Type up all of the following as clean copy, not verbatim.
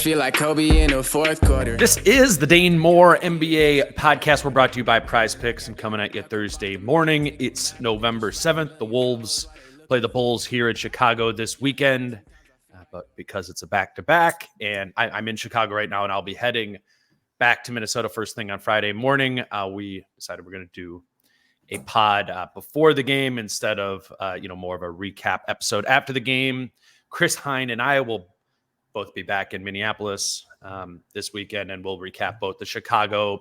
feel like Kobe in the fourth quarter. This is the Dane Moore NBA podcast. We're brought to you by Prize Picks and coming at you Thursday morning. It's November 7th. The Wolves play the Bulls here in Chicago this weekend, but because it's a back-to-back, and I'm in Chicago right now, and I'll be heading back to Minnesota first thing on Friday morning, we decided we're going to do a pod before the game instead of more of a recap episode after the game. Chris Hine and I will both be back in Minneapolis this weekend, and we'll recap both the Chicago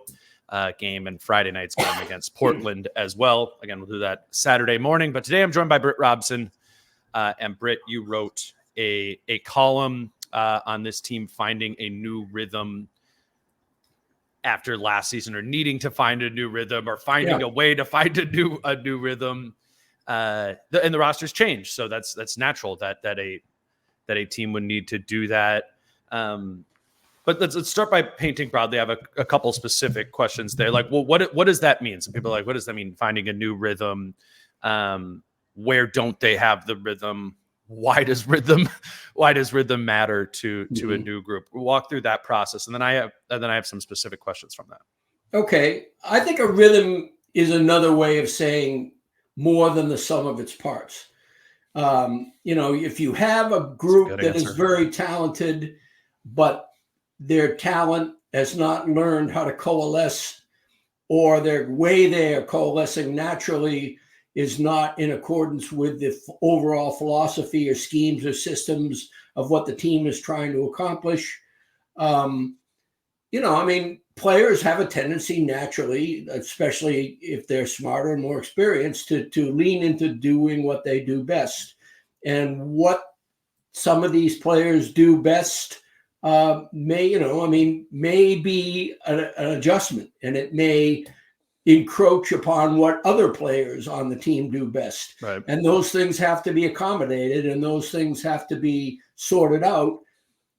game and Friday night's game against Portland as well. Again, we'll do that Saturday morning. But today I'm joined by Britt Robson. And Britt, you wrote a column on this team finding a new rhythm after last season, or needing to find a new rhythm, or finding a way to find a new rhythm. And the roster's changed, so that's natural that a team would need to do that. But let's start by painting broadly. I have a couple specific questions there. Like, well, what does that mean? Some people are like, what does that mean? Finding a new rhythm. Where don't they have the rhythm? Why does rhythm matter to a new group? We'll walk through that process, and then I have some specific questions from that. Okay, I think a rhythm is another way of saying more than the sum of its parts. If you have a group that is very talented, but their talent has not learned how to coalesce, or their way they are coalescing naturally is not in accordance with the overall philosophy or schemes or systems of what the team is trying to accomplish. Players have a tendency naturally, especially if they're smarter and more experienced, to lean into doing what they do best. And what some of these players do best may be an adjustment, and it may encroach upon what other players on the team do best. Right. And those things have to be accommodated, and those things have to be sorted out.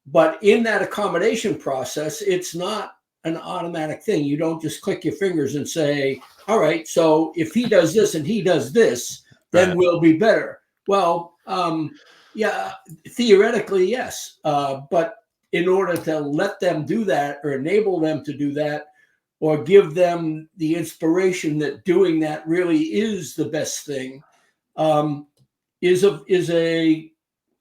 But in that accommodation process, it's not an automatic thing. You don't just click your fingers and say, all right, so if he does this and he does this, then we'll be better. Well, theoretically, yes. But in order to let them do that, or enable them to do that, or give them the inspiration that doing that really is the best thing, is a,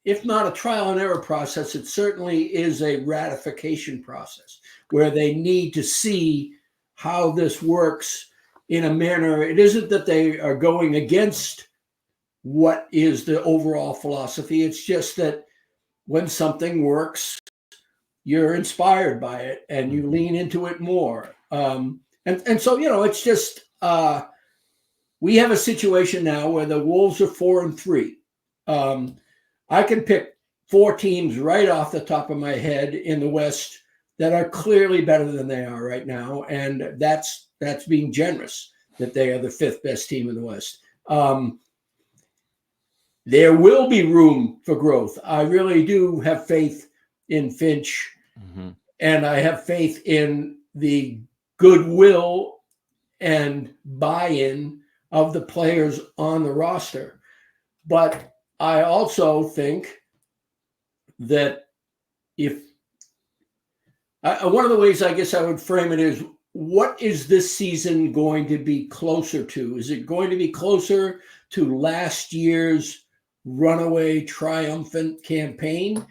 if not a trial and error process, it certainly is a ratification process where they need to see how this works in a manner. It isn't that they are going against what is the overall philosophy. It's just that when something works, you're inspired by it and you lean into it more. So, it's just, we have a situation now where the Wolves are 4-3. I can pick 4 teams right off the top of my head in the West that are clearly better than they are right now. And that's being generous, that they are the 5th best team in the West. There will be room for growth. I really do have faith in Finch, and I have faith in the goodwill and buy-in of the players on the roster. But I also think that one of the ways I guess I would frame it is, what is this season going to be closer to? Is it going to be closer to last year's runaway triumphant campaign?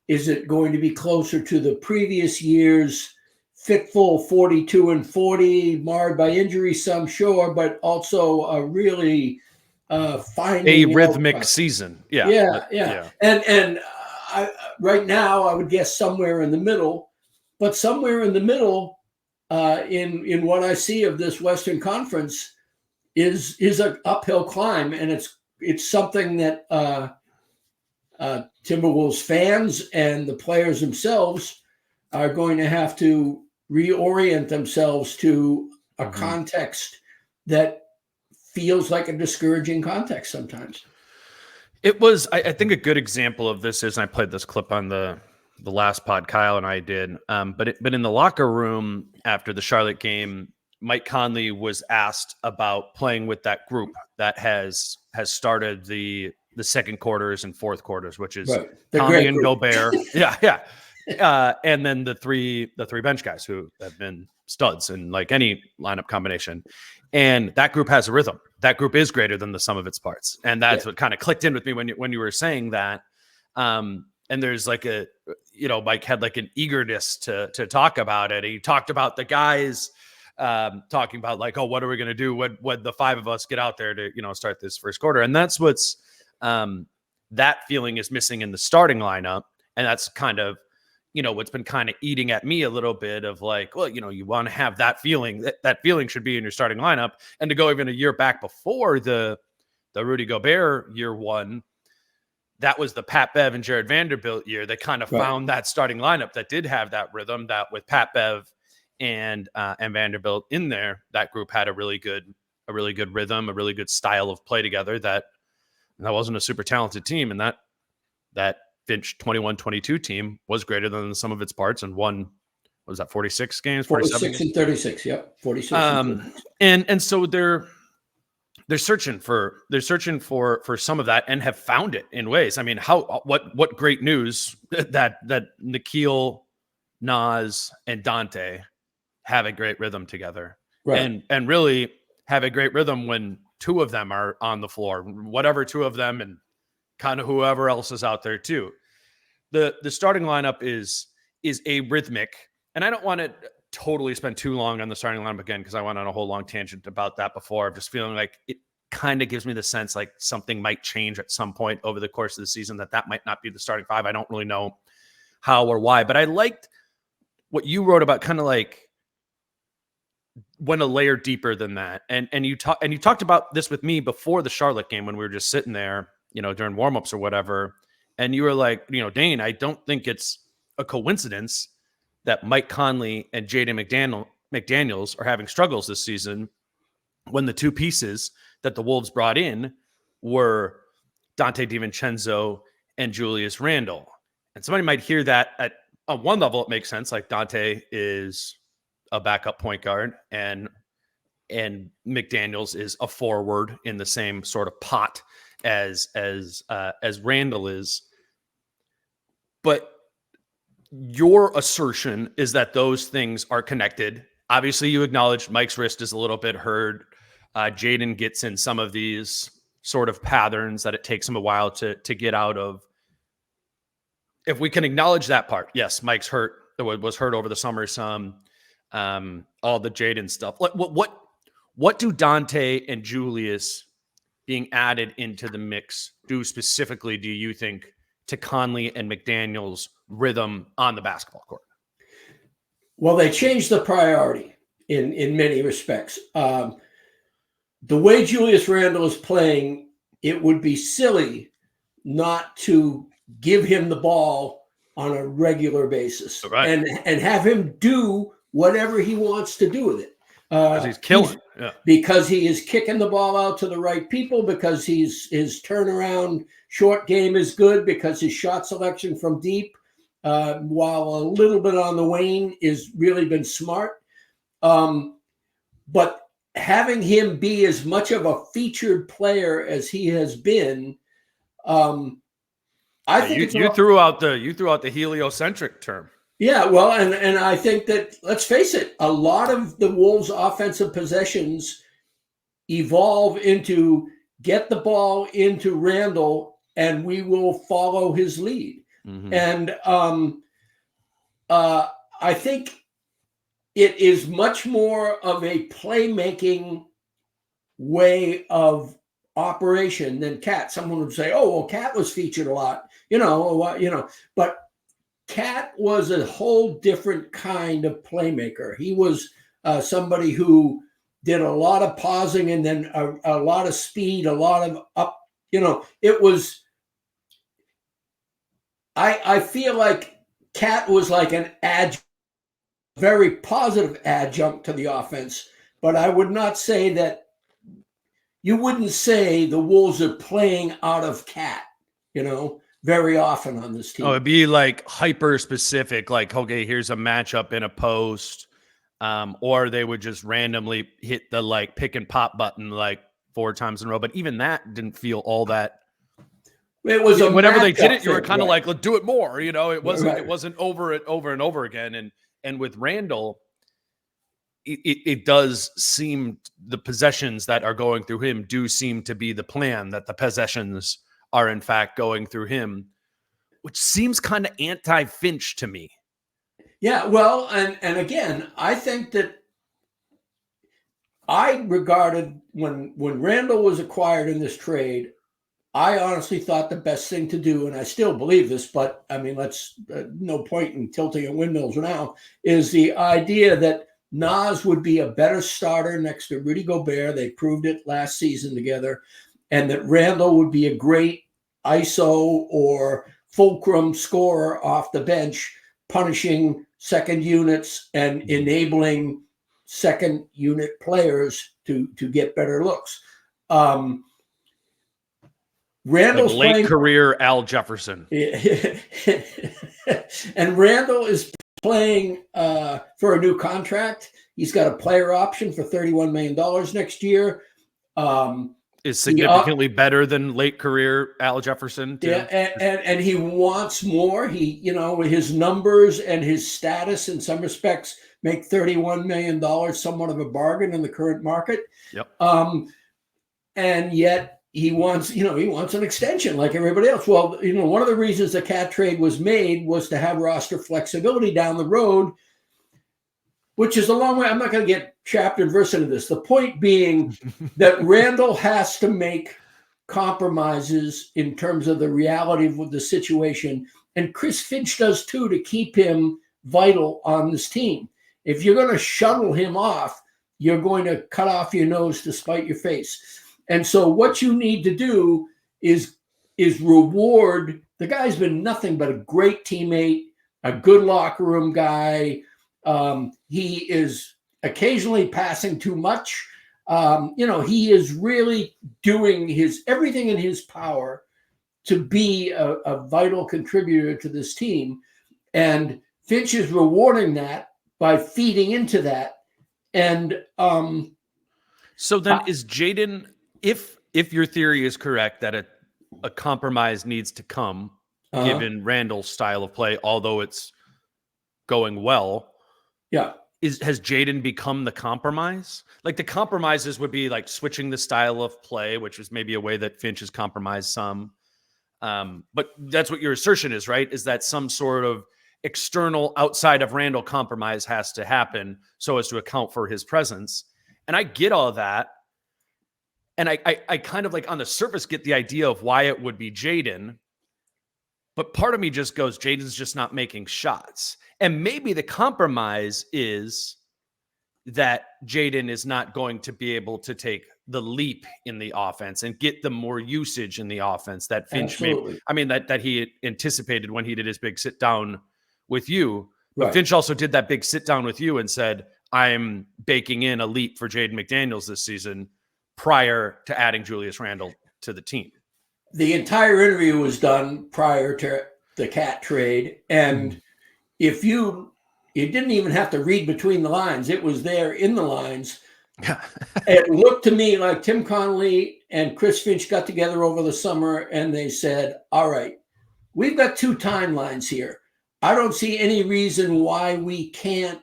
Is it going to be closer to the previous year's fitful 42-40, marred by injury, some sure, but also a really finding a rhythmic season? Yeah. And right now, I would guess somewhere in the middle, but somewhere in the middle, in what I see of this Western Conference, is an uphill climb, and it's something that Timberwolves fans and the players themselves are going to have to reorient themselves to a context that feels like a discouraging context sometimes. It was, I think, a good example of this is, and I played this clip on the last pod Kyle and I did, but in the locker room after the Charlotte game, Mike Conley was asked about playing with that group that has started the second quarters and fourth quarters, which is Conley and Gobert. Yeah. And then the three bench guys who have been studs in like any lineup combination. And that group has a rhythm. That group is greater than the sum of its parts. And that's what kind of clicked in with me when you were saying that. And there's like Mike had like an eagerness to talk about it. He talked about the guys talking about like, oh, what are we going to do when the five of us get out there to, start this first quarter? And that's what's that feeling is missing in the starting lineup. And that's kind of, what's been kind of eating at me a little bit of like, well, you want to have that feeling. That feeling should be in your starting lineup. And to go even a year back before the Rudy Gobert year one, that was the Pat Bev and Jared Vanderbilt year. They kind of found that starting lineup that did have that rhythm, that with Pat Bev and Vanderbilt in there, that group had a really good rhythm, a really good style of play together. That wasn't a super talented team, and that Finch 21-22 team was greater than the sum of its parts and won. What was that, 46 games? 46 and 36. Yep, 46. And so they're searching for some of that and have found it in ways. I mean, what great news that Nikhil, Naz, and Dante have a great rhythm together, right? And really have a great rhythm when two of them are on the floor, whatever two of them, and kind of whoever else is out there too. The starting lineup is a rhythmic, and I don't want to totally spend too long on the starting lineup again because I went on a whole long tangent about that before. I'm just feeling like it kind of gives me the sense like something might change at some point over the course of the season, that might not be the starting five. I don't really know how or why, but I liked what you wrote about kind of like went a layer deeper than that. And you talked about this with me before the Charlotte game when we were just sitting there, during warmups or whatever. And you were like, Dane, I don't think it's a coincidence that Mike Conley and Jaden McDaniels are having struggles this season when the two pieces that the Wolves brought in were Dante DiVincenzo and Julius Randle. And somebody might hear that on one level, it makes sense. Like Dante is a backup point guard and McDaniels is a forward in the same sort of pot as Randle is. But your assertion is that those things are connected. Obviously, you acknowledged Mike's wrist is a little bit hurt. Jaden gets in some of these sort of patterns that it takes him a while to get out of. If we can acknowledge that part, yes, Mike's hurt. Was hurt over the summer some. All the Jaden stuff. What do Dante and Julius being added into the mix do specifically, do you think, to Conley and McDaniels' rhythm on the basketball court? Well, they changed the priority in many respects. The way Julius Randle is playing, it would be silly not to give him the ball on a regular basis, right, and have him do whatever he wants to do with it. Because he's killing. Because he is kicking the ball out to the right people, because his turnaround short game is good, because his shot selection from deep, while a little bit on the wane, is really been smart. But having him be as much of a featured player as he has been, I think you threw out the heliocentric term. Yeah, well, and I think that, let's face it, a lot of the Wolves' offensive possessions evolve into get the ball into Randle and we will follow his lead. Mm-hmm. And I think it is much more of a playmaking way of operation than Cat. Someone would say, "Oh, well, Cat was featured a lot," but Cat was a whole different kind of playmaker. He was somebody who did a lot of pausing and then a lot of speed, a lot of up. It was. I feel like Cat was like an very positive adjunct to the offense, but I would not say that. You wouldn't say the Wolves are playing out of Cat, very often on this team. Oh, it'd be like hyper specific, like, okay, here's a matchup in a post, or they would just randomly hit the like pick and pop button like 4 times in a row. But even that didn't feel all that. It was whenever they did it, you were kind of right. like, let's do it more. You know, it Right. wasn't over and over again. And with Randle, it does seem the possessions that are going through him do seem to be the plan, that the possessions are in fact going through him, which seems kind of anti-Finch to me. Yeah, well, and again, I think that I regarded when Randle was acquired in this trade, I honestly thought the best thing to do, and I still believe this, but I mean, let's no point in tilting at windmills now, is the idea that Nas would be a better starter next to Rudy Gobert. They proved it last season together, and that Randle would be a great ISO or fulcrum scorer off the bench, punishing second units and enabling second unit players to get better looks. Randle's like late playing career Al Jefferson. And Randle is playing for a new contract. He's got a player option for $31 million next year. Is significantly better than late career Al Jefferson too. Yeah, and he wants more. He, his numbers and his status in some respects make $31 million somewhat of a bargain in the current market. Yep. And yet he wants an extension like everybody else. Well, one of the reasons the Cat trade was made was to have roster flexibility down the road, which is a long way. I'm not going to get chapter and verse into this. The point being that Randle has to make compromises in terms of the reality of the situation. And Chris Finch does too, to keep him vital on this team. If you're going to shuttle him off, you're going to cut off your nose to spite your face. And so what you need to do is reward. The guy's been nothing but a great teammate, a good locker room guy. He is occasionally passing too much. He is really doing everything in his power to be a vital contributor to this team. And Finch is rewarding that by feeding into that. And so then is Jaden, if your theory is correct that a compromise needs to come, given Randle's style of play, although it's going well. Yeah. Has Jaden become the compromise? Like the compromises would be like switching the style of play, which is maybe a way that Finch has compromised some. But that's what your assertion is, right? Is that some sort of external outside of Randle compromise has to happen so as to account for his presence. And I get all that. And I kind of like on the surface get the idea of why it would be Jaden. But part of me just goes, Jaden's just not making shots. And maybe the compromise is that Jaden is not going to be able to take the leap in the offense and get the more usage in the offense that Finch that he anticipated when he did his big sit down with you. But right. Finch also did that big sit down with you and said, I'm baking in a leap for Jaden McDaniels this season prior to adding Julius Randle to the team. The entire interview was done prior to the Cat trade. And if you didn't even have to read between the lines, it was there in the lines. It looked to me like Tim Conley and Chris Finch got together over the summer and they said, all right, we've got two timelines here. I don't see any reason why we can't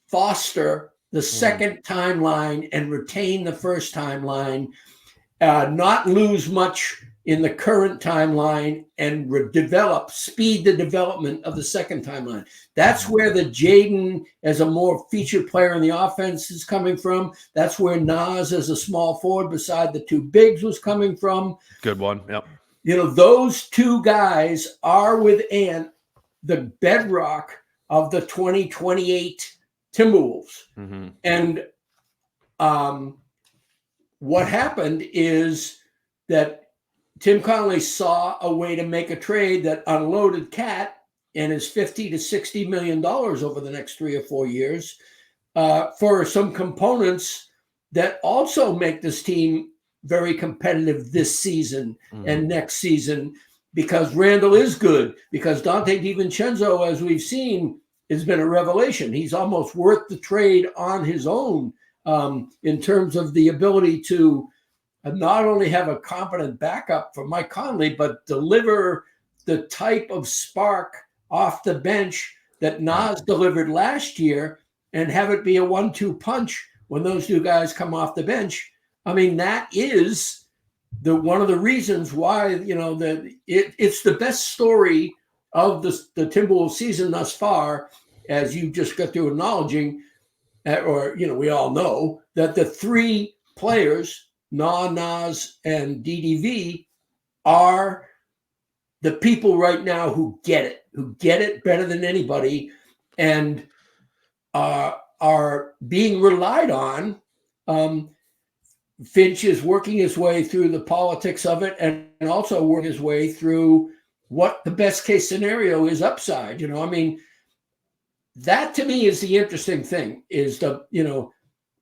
foster the second timeline and retain the first timeline, not lose much in the current timeline and speed the development of the second timeline. That's where the Jaden as a more featured player in the offense is coming from. That's where Nas as a small forward beside the two bigs was coming from. Good one. Yep. Those two guys are within the bedrock of the 2028 Timberwolves. Mm-hmm. And what happened is that Tim Conley saw a way to make a trade that unloaded Cat and his $50 to $60 million over the next 3 or 4 years for some components that also make this team very competitive this season and next season, because Randle is good, because Donte DiVincenzo, as we've seen, has been a revelation. He's almost worth the trade on his own in terms of the ability to and not only have a competent backup for Mike Conley, but deliver the type of spark off the bench that Nas delivered last year, and have it be a 1-2 punch when those two guys come off the bench. I mean, that is one of the reasons why, it's the best story of the Timberwolves season thus far, as you just got through acknowledging, we all know that the three players, Nas, and DDV, are the people right now who get it better than anybody, and are being relied on. Finch is working his way through the politics of it, and also working his way through what the best case scenario is upside. That to me is the interesting thing, is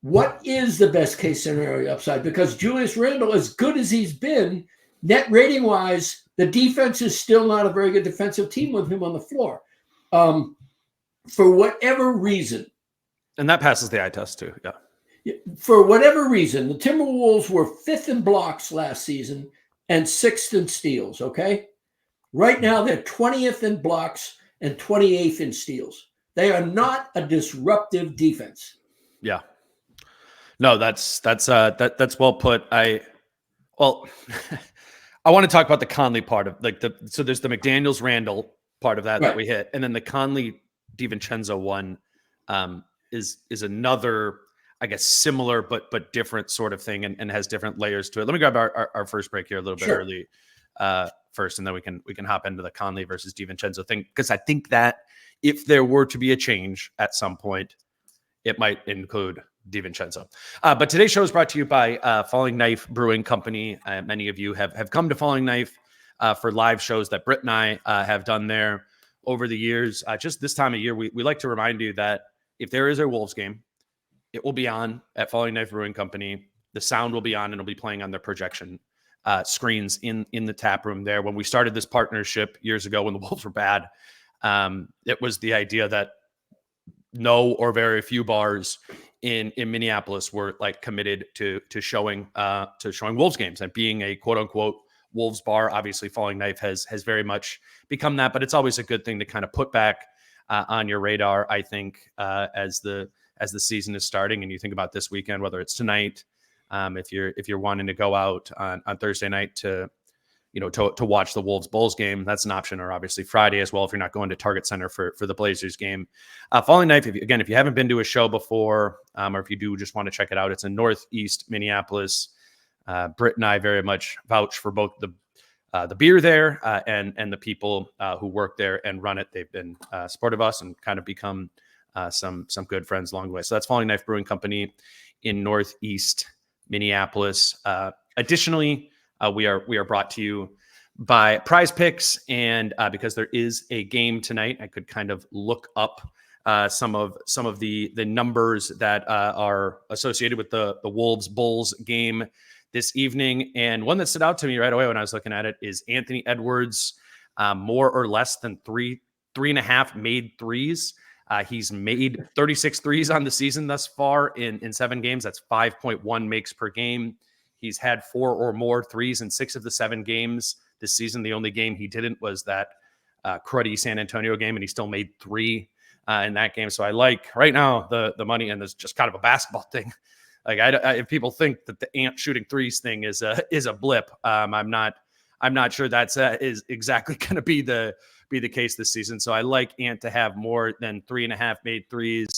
what is the best case scenario upside? Because Julius Randle, as good as he's been, net rating wise, the defense is still not a very good defensive team with him on the floor. For whatever reason. And that passes the eye test too. Yeah. For whatever reason, the Timberwolves were 5th in blocks last season and 6th in steals, okay? Right now, they're 20th in blocks and 28th in steals. They are not a disruptive defense. Yeah. No, that's well put. I want to talk about the Conley part of so there's the McDaniels Randle part of that we hit, and then the Conley DiVincenzo one is another, I guess, similar but different sort of thing, and has different layers to it. Let me grab our first break here a little bit early first, and then we can hop into the Conley versus DiVincenzo thing, because I think that if there were to be a change at some point, it might include DiVincenzo. But today's show is brought to you by Falling Knife Brewing Company. Many of you have come to Falling Knife for live shows that Britt and I have done there over the years. Just this time of year, we like to remind you that if there is a Wolves game, it will be on at Falling Knife Brewing Company. The sound will be on, and it'll be playing on their projection screens in the tap room there. When we started this partnership years ago, when the Wolves were bad, it was the idea that no or very few bars in Minneapolis were committed to showing Wolves games and being a quote unquote Wolves bar. Obviously, Falling Knife has very much become that, but it's always a good thing to kind of put back on your radar, I think, as the season is starting, and you think about this weekend, whether it's tonight, if you're wanting to go out on Thursday night to watch the Wolves Bulls game, that's an option, or obviously Friday as well if you're not going to Target Center for the Blazers game. Falling Knife, if you haven't been to a show before, or if you do just want to check it out, it's in Northeast Minneapolis. Britt and I very much vouch for both the beer there and the people who work there and run it. They've been supportive of us and kind of become some good friends along the way. So that's Falling Knife Brewing Company in Northeast Minneapolis. Additionally, we are brought to you by Prize Picks, and because there is a game tonight, I could kind of look up some of the numbers that are associated with the Wolves Bulls game this evening. And one that stood out to me right away when I was looking at it is Anthony Edwards, more or less than 3.5 made threes. He's made 36 threes on the season thus far in 7 games. That's 5.1 makes per game. He's had 4 or more threes in 6 of the 7 games this season. The only game he didn't was that cruddy San Antonio game, and he still made 3 in that game. So I like right now the money, and there's just kind of a basketball thing. If people think that the Ant shooting threes thing is a blip, I'm not sure that's is exactly going to be the case this season. So I like Ant to have more than 3.5 made threes.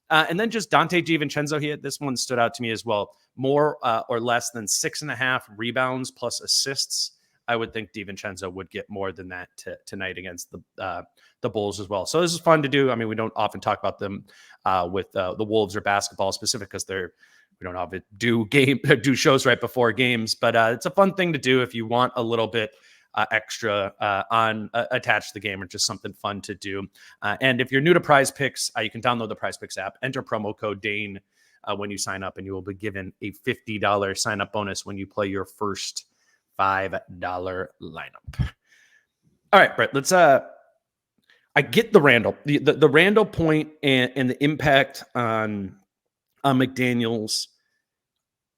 And then just Donte DiVincenzo, this one stood out to me as well. More or less than 6.5 rebounds plus assists. I would think DiVincenzo would get more than that tonight against the Bulls as well. So this is fun to do. I mean, we don't often talk about them with the Wolves or basketball specific, because we don't often do shows right before games. But it's a fun thing to do if you want a little bit extra attached to the game, or just something fun to do. And if you're new to Prize Picks, you can download the Prize Picks app, enter promo code Dane when you sign up, and you will be given a $50 sign up bonus when you play your first $5 lineup. All right, Britt, let's I get the Randle, the Randle point and the impact on McDaniels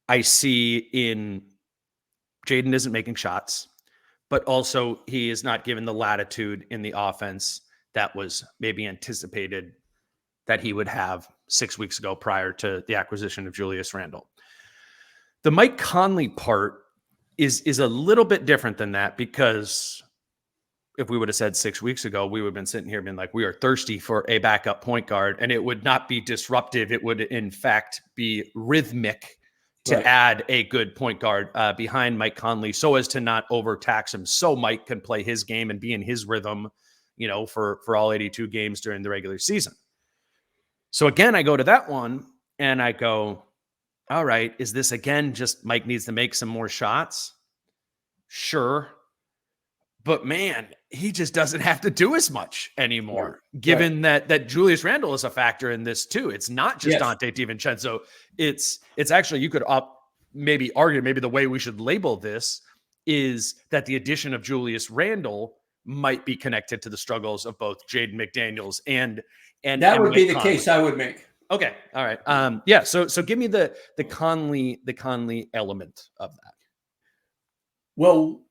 I see in Jaden isn't making shots, but also he is not given the latitude in the offense that was maybe anticipated that he would have 6 weeks ago prior to the acquisition of Julius Randle. The Mike Conley part is a little bit different than that, because if we would have said 6 weeks ago, we would have been sitting here being like, we are thirsty for a backup point guard, and it would not be disruptive. It would, in fact, be rhythmic to add a good point guard behind Mike Conley so as to not overtax him, so Mike can play his game and be in his rhythm, for all 82 games during the regular season. So again, I go to that one and I go, all right, is this again just Mike needs to make some more shots? Sure. But man, he just doesn't have to do as much anymore, given that Julius Randle is a factor in this too. It's not just Dante DiVincenzo. It's actually, you could maybe argue, maybe the way we should label this is that the addition of Julius Randle might be connected to the struggles of both Jaden McDaniels and that would be the case I would make. Okay. All right. So give me the Conley element of that. Well,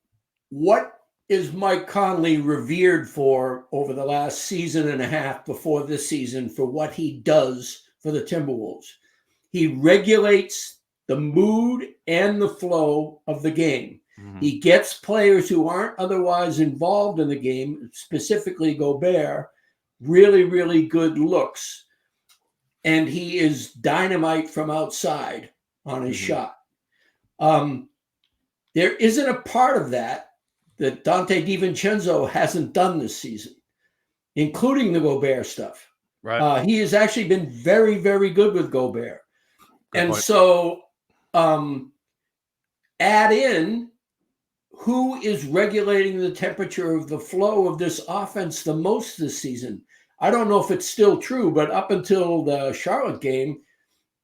what is Mike Conley revered for over the last season and a half before this season for what he does for the Timberwolves? He regulates the mood and the flow of the game. Mm-hmm. He gets players who aren't otherwise involved in the game, specifically Gobert, really, really good looks. And he is dynamite from outside on his shot. There isn't a part of that Dante DiVincenzo hasn't done this season, including the Gobert stuff. Right. He has actually been very, very good with Gobert. Good point. So add in who is regulating the temperature of the flow of this offense the most this season. I don't know if it's still true, but up until the Charlotte game,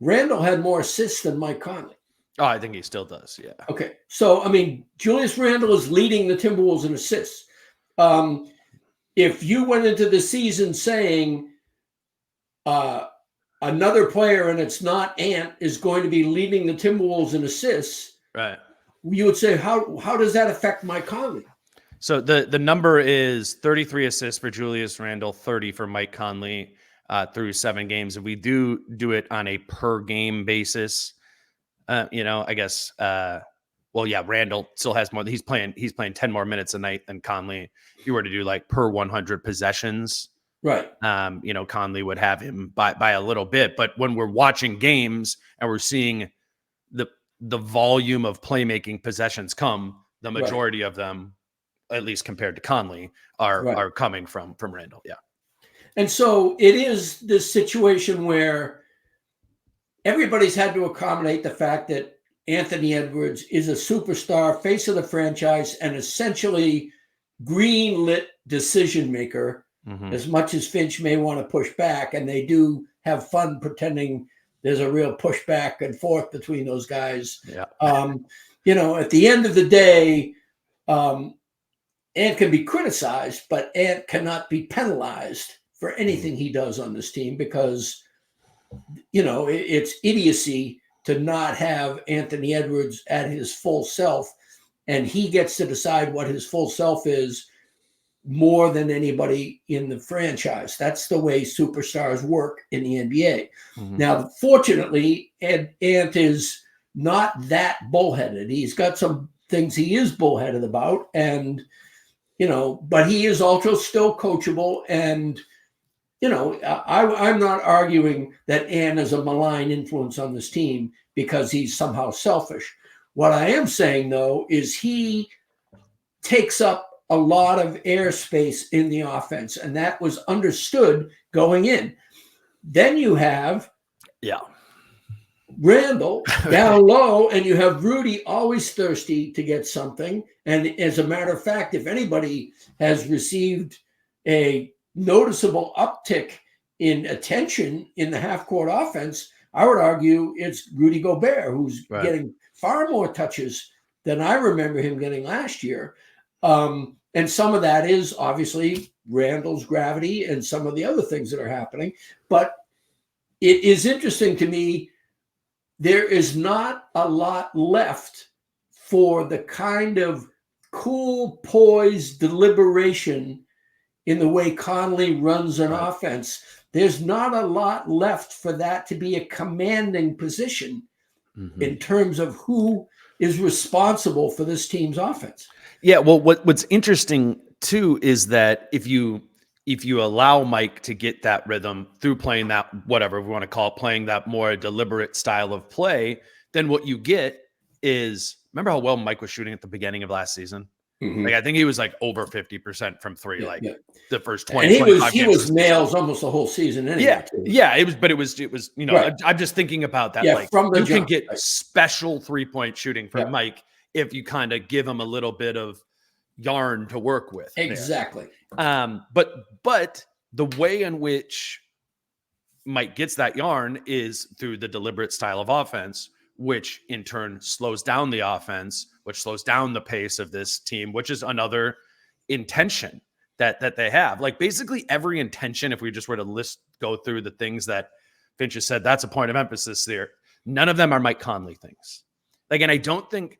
Randle had more assists than Mike Conley. Oh, I think he still does, yeah. Okay. So, Julius Randle is leading the Timberwolves in assists. If you went into the season saying another player, and it's not Ant, is going to be leading the Timberwolves in assists, right? You would say, how does that affect Mike Conley? So the number is 33 assists for Julius Randle, 30 for Mike Conley through 7 games. And we do it on a per game basis. I guess, Randle still has more. He's playing 10 more minutes a night than Conley. If you were to do like per 100 possessions, right? Conley would have him by a little bit. But when we're watching games and we're seeing the volume of playmaking possessions come, the majority of them, at least compared to Conley, are coming from Randle. Yeah. And so it is this situation where everybody's had to accommodate the fact that Anthony Edwards is a superstar, face of the franchise, and essentially green-lit decision maker, as much as Finch may want to push back. And they do have fun pretending there's a real push back and forth between those guys. Yeah. At the end of the day, Ant can be criticized, but Ant cannot be penalized for anything he does on this team because, it's idiocy to not have Anthony Edwards at his full self, and he gets to decide what his full self is more than anybody in the franchise. That's the way superstars work in the NBA. Mm-hmm. Now, fortunately, Ant is not that bullheaded. He's got some things he is bullheaded about, and but he is also still coachable. And I'm not arguing that Ant is a malign influence on this team because he's somehow selfish. What I am saying, though, is he takes up a lot of airspace in the offense, and that was understood going in. Then you have Randle down low, and you have Rudy always thirsty to get something. And as a matter of fact, if anybody has received a noticeable uptick in attention in the half-court offense, I would argue it's Rudy Gobert, who's getting far more touches than I remember him getting last year. And some of that is obviously Randle's gravity and some of the other things that are happening. But it is interesting to me, there is not a lot left for the kind of cool, poised deliberation in the way Conley runs an offense. There's not a lot left for that to be a commanding position in terms of who is responsible for this team's offense. Yeah, well, what's interesting too is that if you allow Mike to get that rhythm through playing that, whatever we want to call it, playing that more deliberate style of play, then what you get is, remember how well Mike was shooting at the beginning of last season? Like, I think he was like over 50% from three, the first 20, and he was nails almost the whole season anyway. It was, you know, I'm just thinking about that. Like, from the you jump, can get special 3-point shooting from Mike if you kind of give him a little bit of yarn to work with. Exactly. But the way in which Mike gets that yarn is through the deliberate style of offense, which in turn slows down the offense, which slows down the pace of this team, which is another intention that they have. Like, basically every intention, if we just were to go through the things that Finch has said, that's a point of emphasis there. None of them are Mike Conley things. Like, and I don't think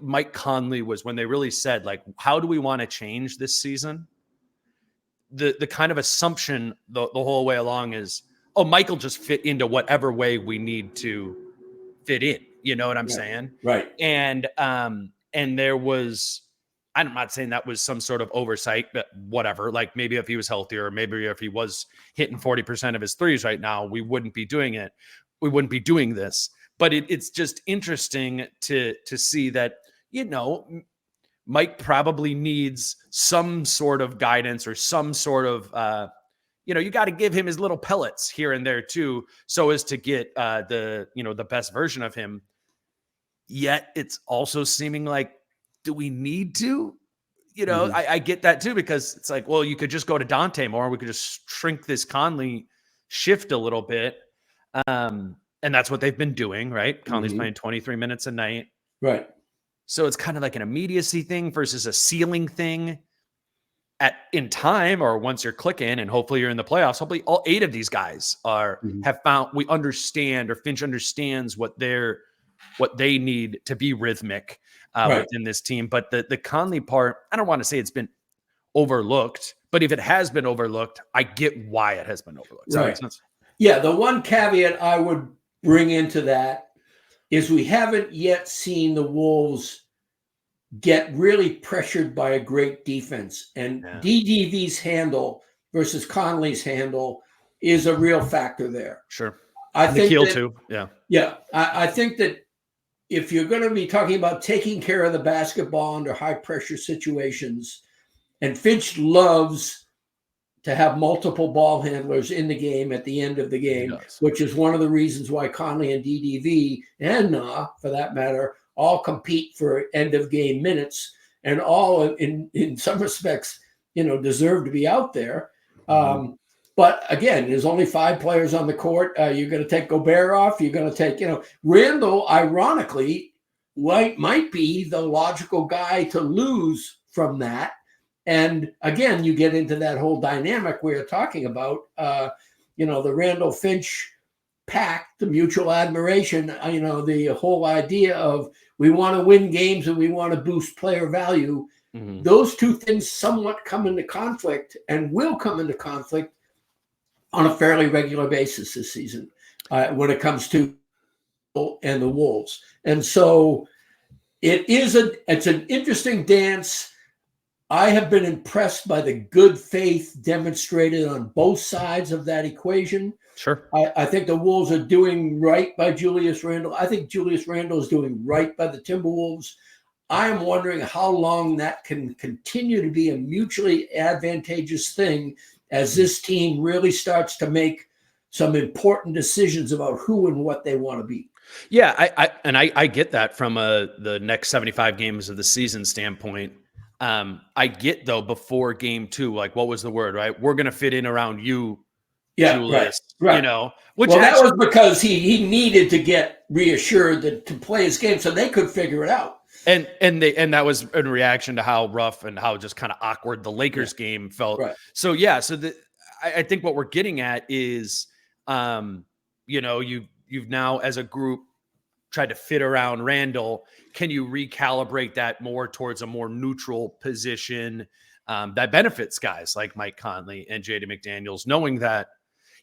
Mike Conley was, when they really said, like, how do we want to change this season? The kind of assumption the whole way along is, oh, Mike will just fit into whatever way we need to fit in. You know what I'm saying? Right. And there was, I'm not saying that was some sort of oversight, but whatever, like, maybe if he was healthier, maybe if he was hitting 40% of his threes right now, we wouldn't be doing it. We wouldn't be doing this. But it's just interesting to see that, you know, Mike probably needs some sort of guidance or some sort of, you know, you got to give him his little pellets here and there too, so as to get the best version of him. Yet it's also seeming like, do we need to? You know, I get that too, because it's like, well, you could just go to Dante more. We could just shrink this Conley shift a little bit. And that's what they've been doing, right? Conley's playing 23 minutes a night. Right. So it's kind of like an immediacy thing versus a ceiling thing in time, or once you're clicking and hopefully you're in the playoffs. Hopefully all 8 of these guys have found, we understand, or Finch understands what they need to be rhythmic within this team. But the Conley part, I don't want to say it's been overlooked, but if it has been overlooked, I get why it has been overlooked. Does that make sense? Yeah. The one caveat I would bring into that is we haven't yet seen the Wolves get really pressured by a great defense. And DDV's handle versus Conley's handle is a real factor there. Sure. I think Nikhil too. Yeah. Yeah. I think that if you're going to be talking about taking care of the basketball under high pressure situations, and Finch loves to have multiple ball handlers in the game at the end of the game, which is one of the reasons why Conley and DDV and for that matter, all compete for end of game minutes, and all in some respects, you know, deserve to be out there. But again, there's only 5 players on the court. You're going to take Gobert off. You're going to take, you know, Randle, ironically, might be the logical guy to lose from that. And again, you get into that whole dynamic we are talking about, you know, the Randle Finch pact, the mutual admiration, you know, the whole idea of we want to win games and we want to boost player value. Those two things somewhat come into conflict and will come into conflict on a fairly regular basis this season when it comes to and the Wolves. And so it's an interesting dance. I have been impressed by the good faith demonstrated on both sides of that equation. Sure. I think the Wolves are doing right by Julius Randle. I think Julius Randle is doing right by the Timberwolves. I am wondering how long that can continue to be a mutually advantageous thing as this team really starts to make some important decisions about who and what they want to be. Yeah, I get that from the next 75 games of the season standpoint. I get, though, before game 2, like, what was the word, right? We're going to fit in around you, Julius, right. You know, that was because he needed to get reassured to play his game so they could figure it out. And that was in reaction to how rough and how just kind of awkward the Lakers game felt. Right. So, I think what we're getting at is, you know, you've now as a group tried to fit around Randle. Can you recalibrate that more towards a more neutral position that benefits guys like Mike Conley and Jaden McDaniels, knowing that,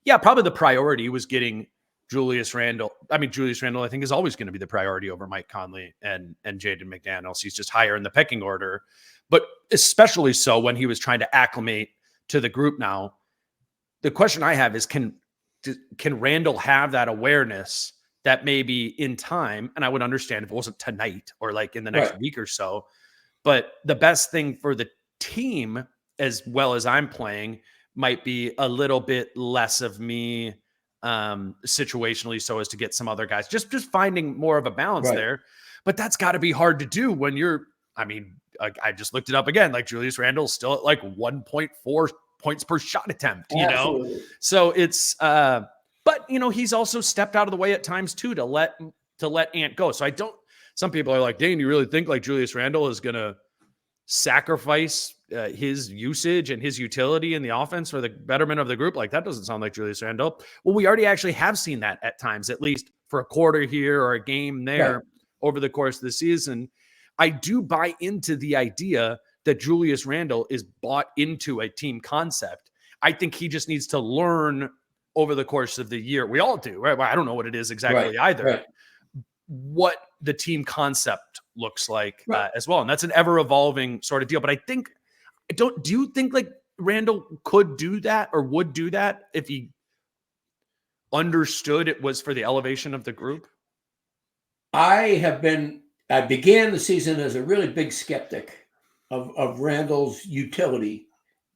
yeah, probably the priority was getting Julius Randle. I mean, Julius Randle, I think, is always going to be the priority over Mike Conley and Jaden McDaniels. He's just higher in the pecking order, but especially so when he was trying to acclimate to the group now. The question I have is, can Randle have that awareness that maybe in time, and I would understand if it wasn't tonight or like in the next week or so, but the best thing for the team, as well as I'm playing, might be a little bit less of me situationally, so as to get some other guys, just finding more of a balance there. But that's got to be hard to do when you're, I mean, I just looked it up again, like Julius Randle's still at like 1.4 points per shot attempt, you know? So it's, but you know, he's also stepped out of the way at times too, to let Ant go. So some people are like, Dane, you really think like Julius Randle is going to sacrifice his usage and his utility in the offense for the betterment of the group? Like, that doesn't sound like Julius Randle. Well, we already actually have seen that at times, at least for a quarter here or a game there over the course of the season. I do buy into the idea that Julius Randle is bought into a team concept. I think he just needs to learn over the course of the year. We all do, right? Well, I don't know what it is exactly either. What the team concept looks like as well. And that's an ever evolving sort of deal. But I think, do you think like Randle could do that or would do that if he understood it was for the elevation of the group? I began the season as a really big skeptic of Randle's utility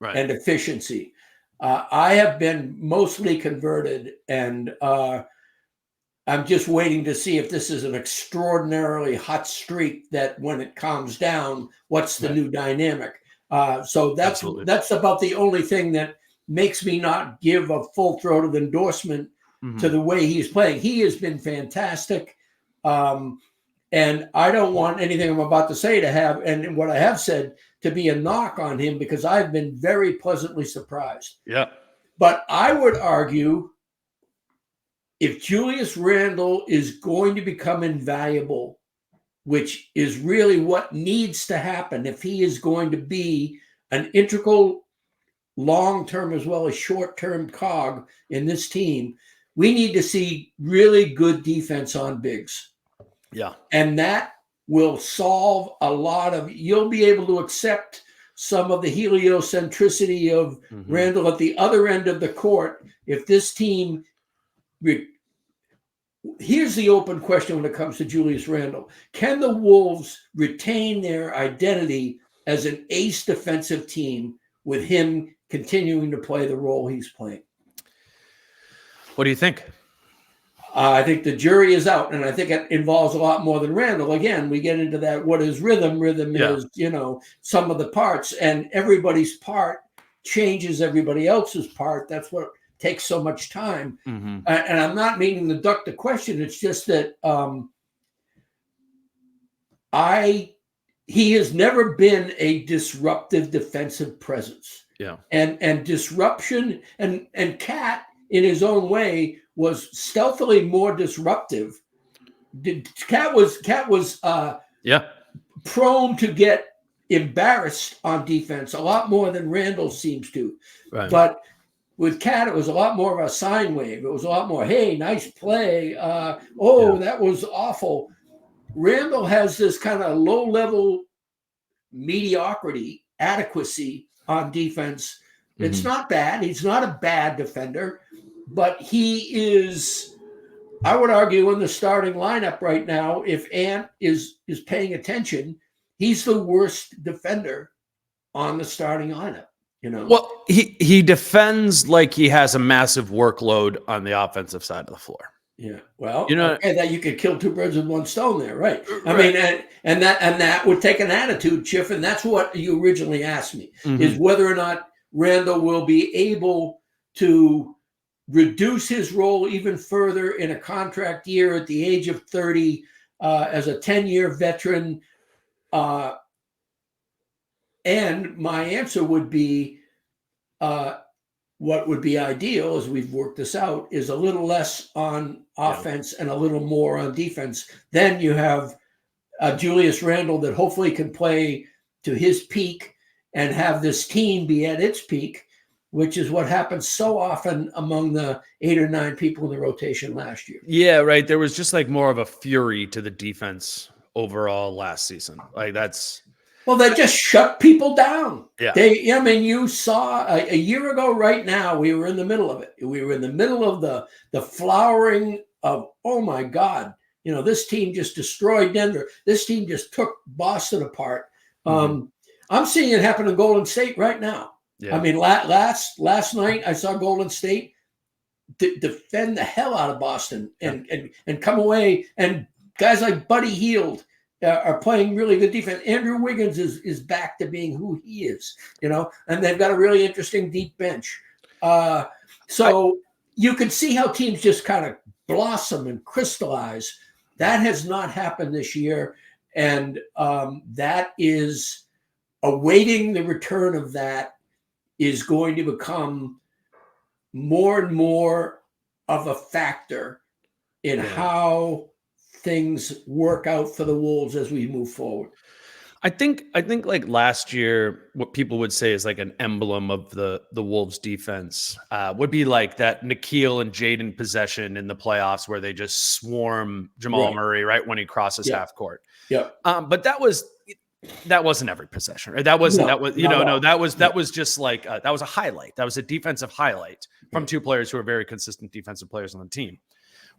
and efficiency. I have been mostly converted, and I'm just waiting to see if this is an extraordinarily hot streak that when it calms down, what's the new dynamic? So that's about the only thing that makes me not give a full-throated endorsement to the way he's playing. He has been fantastic. And I don't want anything I'm about to say to have, and what I have said, to be a knock on him, because I've been very pleasantly surprised. Yeah. But I would argue, if Julius Randle is going to become invaluable, which is really what needs to happen, if he is going to be an integral long-term as well as short-term cog in this team, we need to see really good defense on bigs. Yeah. And that will solve a lot of, you'll be able to accept some of the heliocentricity of Randle at the other end of the court. If this team, here's the open question when it comes to Julius Randle. Can the Wolves retain their identity as an ace defensive team with him continuing to play the role he's playing? What do you think? I think the jury is out, and I think it involves a lot more than Randle. Again, we get into that. What is rhythm? Rhythm is, some of the parts, and everybody's part changes everybody else's part. That's what takes so much time. And I'm not meaning to duck the question. It's just that he has never been a disruptive defensive presence. Yeah, and disruption, and Cat in his own way was stealthily more disruptive. Cat was prone to get embarrassed on defense a lot more than Randle seems to. Right. But with Cat, it was a lot more of a sine wave. It was a lot more, hey, nice play. That was awful. Randle has this kind of low-level mediocrity, adequacy on defense. It's not bad. He's not a bad defender. But he is, I would argue, in the starting lineup right now, if Ant is paying attention, he's the worst defender on the starting lineup. Well, he defends like he has a massive workload on the offensive side of the floor. Yeah. Well, that you could kill two birds with one stone there, right? I mean, and that would take an attitude shift, and that's what you originally asked me, is whether or not Randle will be able to reduce his role even further in a contract year at the age of 30 as a 10-year veteran. And my answer would be what would be ideal, as we've worked this out, is a little less on offense and a little more on defense. Then you have Julius Randle that hopefully can play to his peak and have this team be at its peak, which is what happens so often among the 8 or 9 people in the rotation last year. Yeah, right. There was just like more of a fury to the defense overall last season. Like that's... Well, they just shut people down. Yeah. I mean, you saw a year ago right now, we were in the middle of it. We were in the middle of the flowering of, oh my God, this team just destroyed Denver. This team just took Boston apart. I'm seeing it happen in Golden State right now. Yeah. I mean, last night I saw Golden State defend the hell out of Boston and come away. And guys like Buddy Hield are playing really good defense. Andrew Wiggins is back to being who he is, and they've got a really interesting deep bench. So you can see how teams just kind of blossom and crystallize. That has not happened this year. And that is awaiting the return of that is going to become more and more of a factor in how things work out for the Wolves as we move forward. I think like last year, what people would say is like an emblem of the Wolves defense would be like that Nikhil and Jaden possession in the playoffs where they just swarm Jamal Murray right when he crosses half court. Yeah. But that wasn't every possession. Right? That was just like that was a highlight. That was a defensive highlight from 2 players who are very consistent defensive players on the team.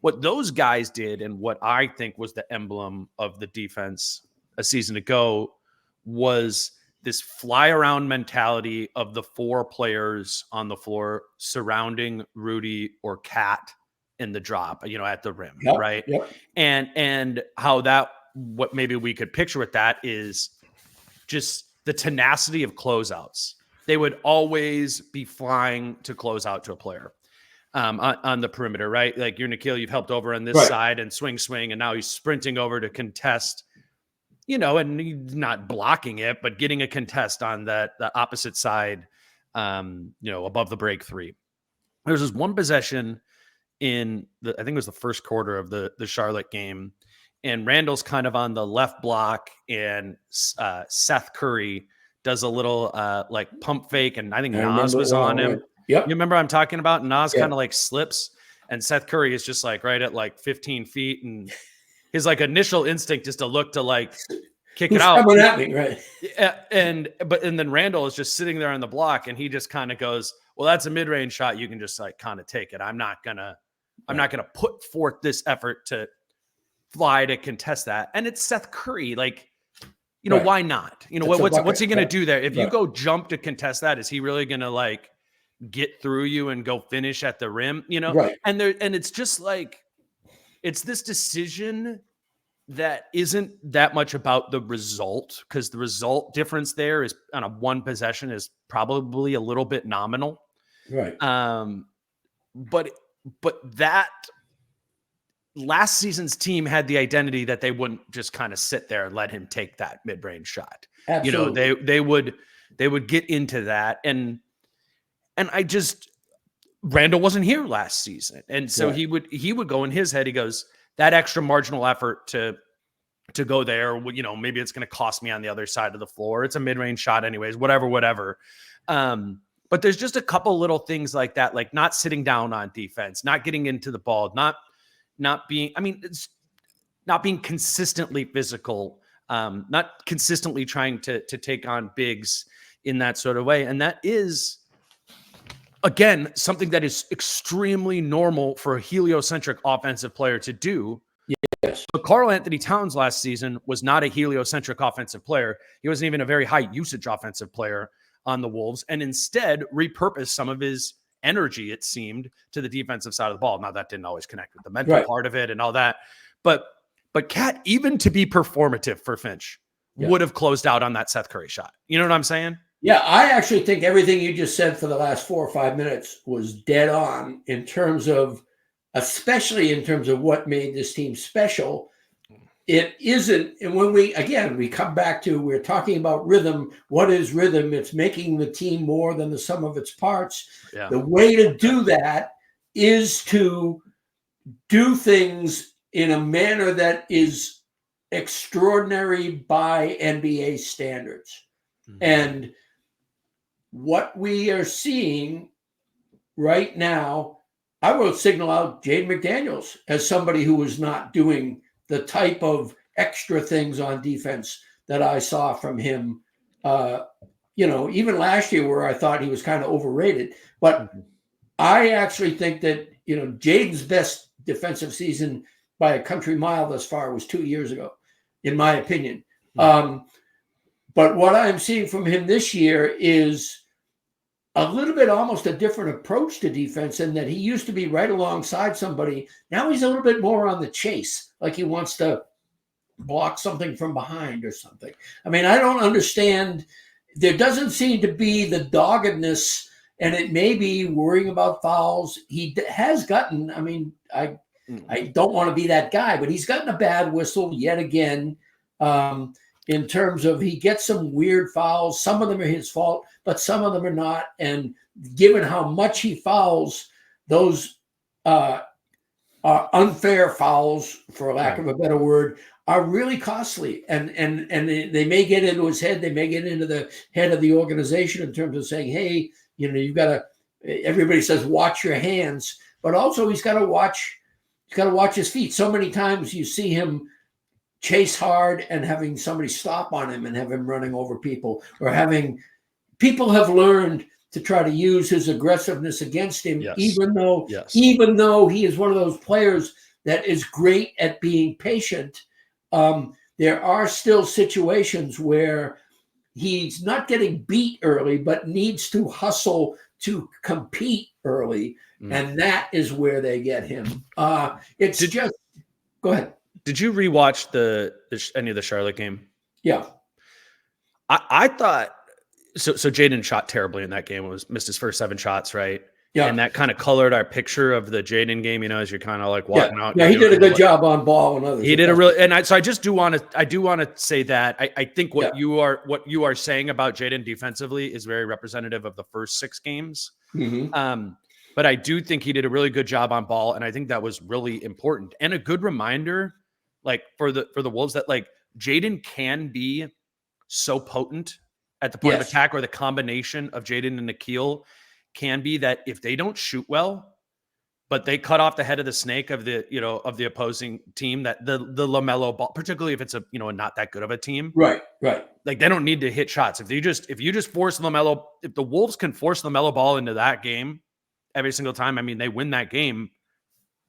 What those guys did, and what I think was the emblem of the defense a season ago, was this fly around mentality of the 4 players on the floor surrounding Rudy or Cat in the drop, at the rim, right? Yep. And how that, what maybe we could picture with that is just the tenacity of closeouts. They would always be flying to close out to a player. On the perimeter, right? Like you're Nikhil, you've helped over on this side and swing, and now he's sprinting over to contest, and he's not blocking it, but getting a contest on the opposite side, above the break 3. There's this one possession in I think it was the first quarter of the Charlotte game, and Randall's kind of on the left block, and Seth Curry does a little like pump fake, and I think Nas was on him. Yep. You remember I'm talking about? Nas kind of like slips, and Seth Curry is just like right at like 15 feet, and his like initial instinct is to look to like kick it out. Coming at me, right? And then Randall is just sitting there on the block, and he just kind of goes, "Well, that's a mid-range shot. You can just like kind of take it. I'm not gonna put forth this effort to fly to contest that." And it's Seth Curry, like. Why not? What's he going to do there? If you go jump to contest that, is he really going to like get through you and go finish at the rim? And it's just like, it's this decision that isn't that much about the result, because the result difference there is on a one possession is probably a little bit nominal. Right. But that last season's team had the identity that they wouldn't just kind of sit there and let him take that mid-range shot. Absolutely. They would get into that. And Randall wasn't here last season. And so he would go in his head. He goes, that extra marginal effort to go there, maybe it's going to cost me on the other side of the floor. It's a mid-range shot anyways, whatever. But there's just a couple little things like that, like not sitting down on defense, not getting into the ball, not being consistently physical, not consistently trying to take on bigs in that sort of way. And that is, again, something that is extremely normal for a heliocentric offensive player to do. Yes. But Karl Anthony Towns last season was not a heliocentric offensive player. He wasn't even a very high usage offensive player on the Wolves, and instead repurposed some of his energy, it seemed, to the defensive side of the ball. Now, that didn't always connect with the mental part of it and all that. But Cat, even to be performative for Finch, would have closed out on that Seth Curry shot. You know what I'm saying? Yeah, I actually think everything you just said for the last 4 or 5 minutes was dead on especially in terms of what made this team special, it isn't. And when we come back to, we're talking about rhythm. What is rhythm? It's making the team more than the sum of its parts. Yeah. The way to do that is to do things in a manner that is extraordinary by NBA standards. Mm-hmm. And what we are seeing right now, I will signal out Jaden McDaniels as somebody who is not doing the type of extra things on defense that I saw from him, even last year, where I thought he was kind of overrated. But I actually think that, Jaden's best defensive season by a country mile thus far was 2 years ago, in my opinion. But what I'm seeing from him this year is a little bit almost a different approach to defense, in that he used to be right alongside somebody. Now he's a little bit more on the chase, like he wants to block something from behind or something. I mean, I don't understand. There doesn't seem to be the doggedness, and it may be worrying about fouls. He has gotten, I don't want to be that guy, but he's gotten a bad whistle yet again. In terms of, he gets some weird fouls. Some of them are his fault, but some of them are not. And given how much he fouls, those are unfair fouls, for lack of a better word, are really costly. And they may get into his head. They may get into the head of the organization in terms of saying, hey, you've got to, everybody says, watch your hands, but also he's got to watch his feet. So many times you see him chase hard and having somebody stop on him and have him running over people, or people have learned to try to use his aggressiveness against him, even though he is one of those players that is great at being patient. There are still situations where he's not getting beat early, but needs to hustle to compete early. And that is where they get him. Go ahead. Did you rewatch any of the Charlotte game? Yeah. I thought so. Jaden shot terribly in that game. Missed his first 7 shots, right? Yeah. And that kind of colored our picture of the Jaden game, as you're kind of like walking out. Yeah, he did a good job on ball and others. He did I just do want to say that I think what you are saying about Jaden defensively is very representative of the first 6 games. Mm-hmm. But I do think he did a really good job on ball, and I think that was really important and a good reminder, like for the Wolves, that like Jaden can be so potent at the point of attack, or the combination of Jaden and Nikhil can be that if they don't shoot well, but they cut off the head of the snake of the opposing team, that the LaMelo ball, particularly if it's a not that good of a team, right, like they don't need to hit shots. If you just force LaMelo, if the Wolves can force LaMelo ball into that game every single time, they win that game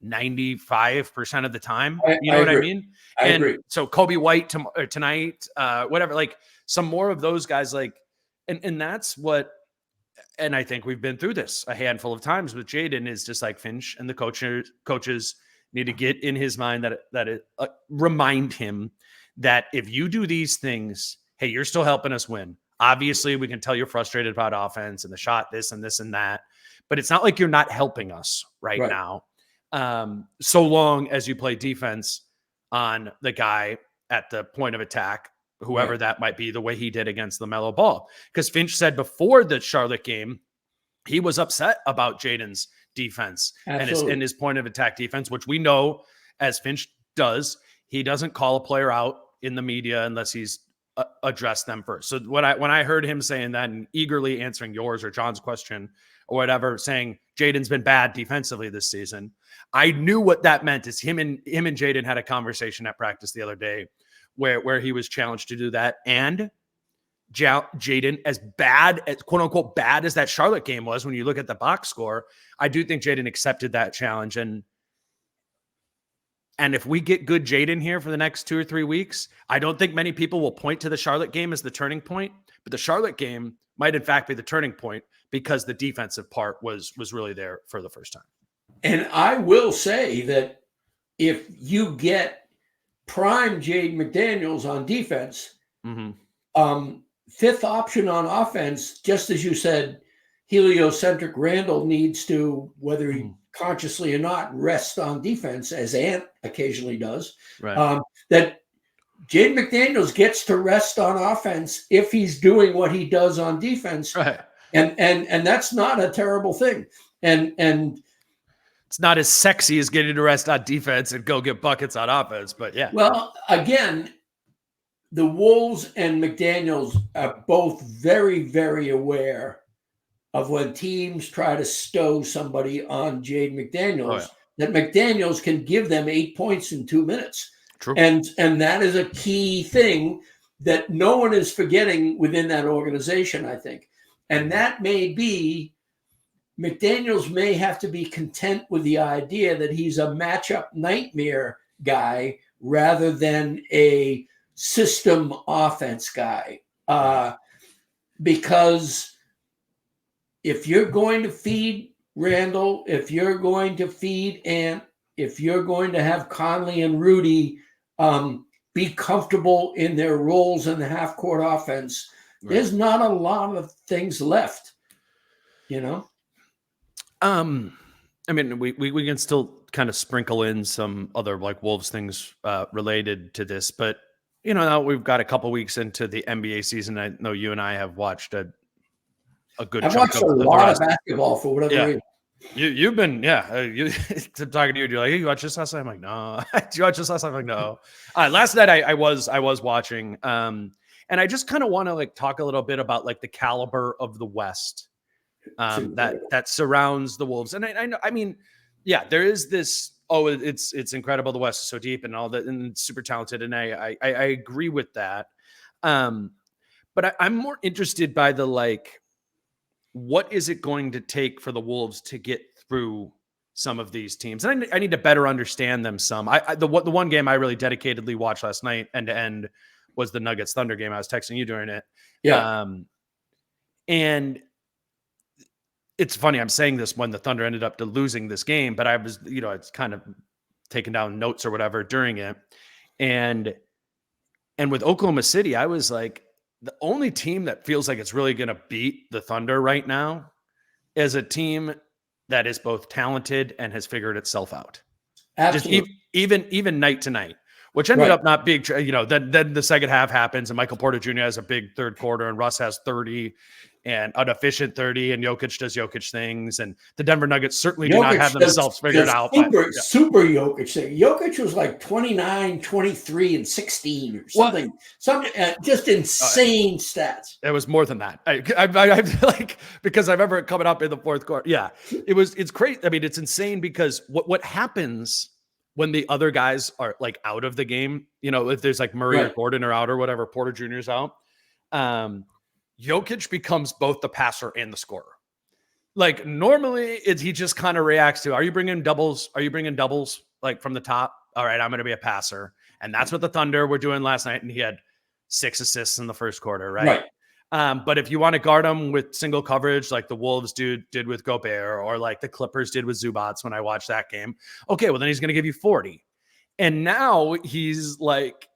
95% of the time. You know what I mean? I agree. So Kobe White tonight, whatever, like some more of those guys, like, and that's what. And I think we've been through this a handful of times with Jaden, is just like Finch and the coaches need to get in his mind that remind him that if you do these things, hey, you're still helping us win. Obviously, we can tell you're frustrated about offense and the shot, this and this and that, but it's not like you're not helping us right now. So long as you play defense on the guy at the point of attack, whoever that might be, the way he did against LaMelo Ball. Because Finch said before the Charlotte game, he was upset about Jaden's defense and his point of attack defense, which we know, as Finch does, he doesn't call a player out in the media unless he's addressed them first. So when I heard him saying that and eagerly answering yours or John's question or whatever, saying Jaden's been bad defensively this season, I knew what that meant. Is him and Jaden had a conversation at practice the other day where he was challenged to do that. And Jaden, as bad as quote unquote bad as that Charlotte game was, when you look at the box score, I do think Jaden accepted that challenge. And if we get good Jaden here for the next 2 or 3 weeks, I don't think many people will point to the Charlotte game as the turning point, but the Charlotte game might in fact be the turning point because the defensive part was really there for the first time. And I will say that if you get prime Jaden McDaniels on defense, fifth option on offense, just as you said, heliocentric Randle needs to, whether he consciously or not, rest on defense, as Ant occasionally does. Right. That Jaden McDaniels gets to rest on offense if he's doing what he does on defense. Right. And that's not a terrible thing. And it's not as sexy as getting to rest on defense and go get buckets on offense, but yeah. Well, again, the Wolves and McDaniels are both very, very aware of when teams try to stow somebody on Jaden McDaniels, that McDaniels can give them 8 points in 2 minutes. True. And that is a key thing that no one is forgetting within that organization, I think. And that may be, McDaniels may have to be content with the idea that he's a matchup nightmare guy rather than a system offense guy. Because if you're going to feed Randle, if you're going to feed Ant, if you're going to have Conley and Rudy be comfortable in their roles in the half-court offense, there's not a lot of things left, you know? I mean, we can still kind of sprinkle in some other like Wolves things related to this, but you know, now we've got a couple weeks into the NBA season. I know you and I have watched a good chunk. I've watched a lot of basketball for whatever reason. You've been, I'm talking to you. You're like, hey, you watched this last night? I'm like, no. Do you watch this last night? I'm like, no. Last night I was watching, and I just kind of want to like talk a little bit about like the caliber of the West that surrounds the Wolves. And I mean, yeah, there is this. Oh, it's incredible. The West is so deep and all that, and it's super talented. And I agree with that. But I'm more interested by the like, what is it going to take for the Wolves to get through some of these teams? And I need to better understand them some. The one game I really dedicatedly watched last night end to end was the Nuggets Thunder game. I was texting you during it. Yeah. And it's funny, I'm saying this when the Thunder ended up losing this game, but I was, it's kind of taking down notes or whatever during it. And with Oklahoma City, I was like, the only team that feels like it's really going to beat the Thunder right now is a team that is both talented and has figured itself out. Absolutely. Just even night to night, which ended up not being, then the second half happens and Michael Porter Jr. has a big third quarter and Russ has 30 and an efficient 30 and Jokic does Jokic things. And the Denver Nuggets certainly do not have themselves figured out. Super Jokic thing. Jokic was like 29, 23, and 16 or something. Just insane stats. It was more than that. I like, because I remember it coming up in the fourth quarter. Yeah, it's great. I mean, it's insane because what happens when the other guys are like out of the game, if there's like Murray or Gordon are out or whatever, Porter Jr.'s out, Jokic becomes both the passer and the scorer. Like normally he just kind of reacts to, are you bringing doubles? Are you bringing doubles like from the top? All right, I'm going to be a passer. And that's what the Thunder were doing last night. And he had 6 assists in the first quarter. Right. But if you want to guard him with single coverage, like the Wolves did with Gobert, or like the Clippers did with Zubats when I watched that game. Okay, well then he's going to give you 40. And now he's like,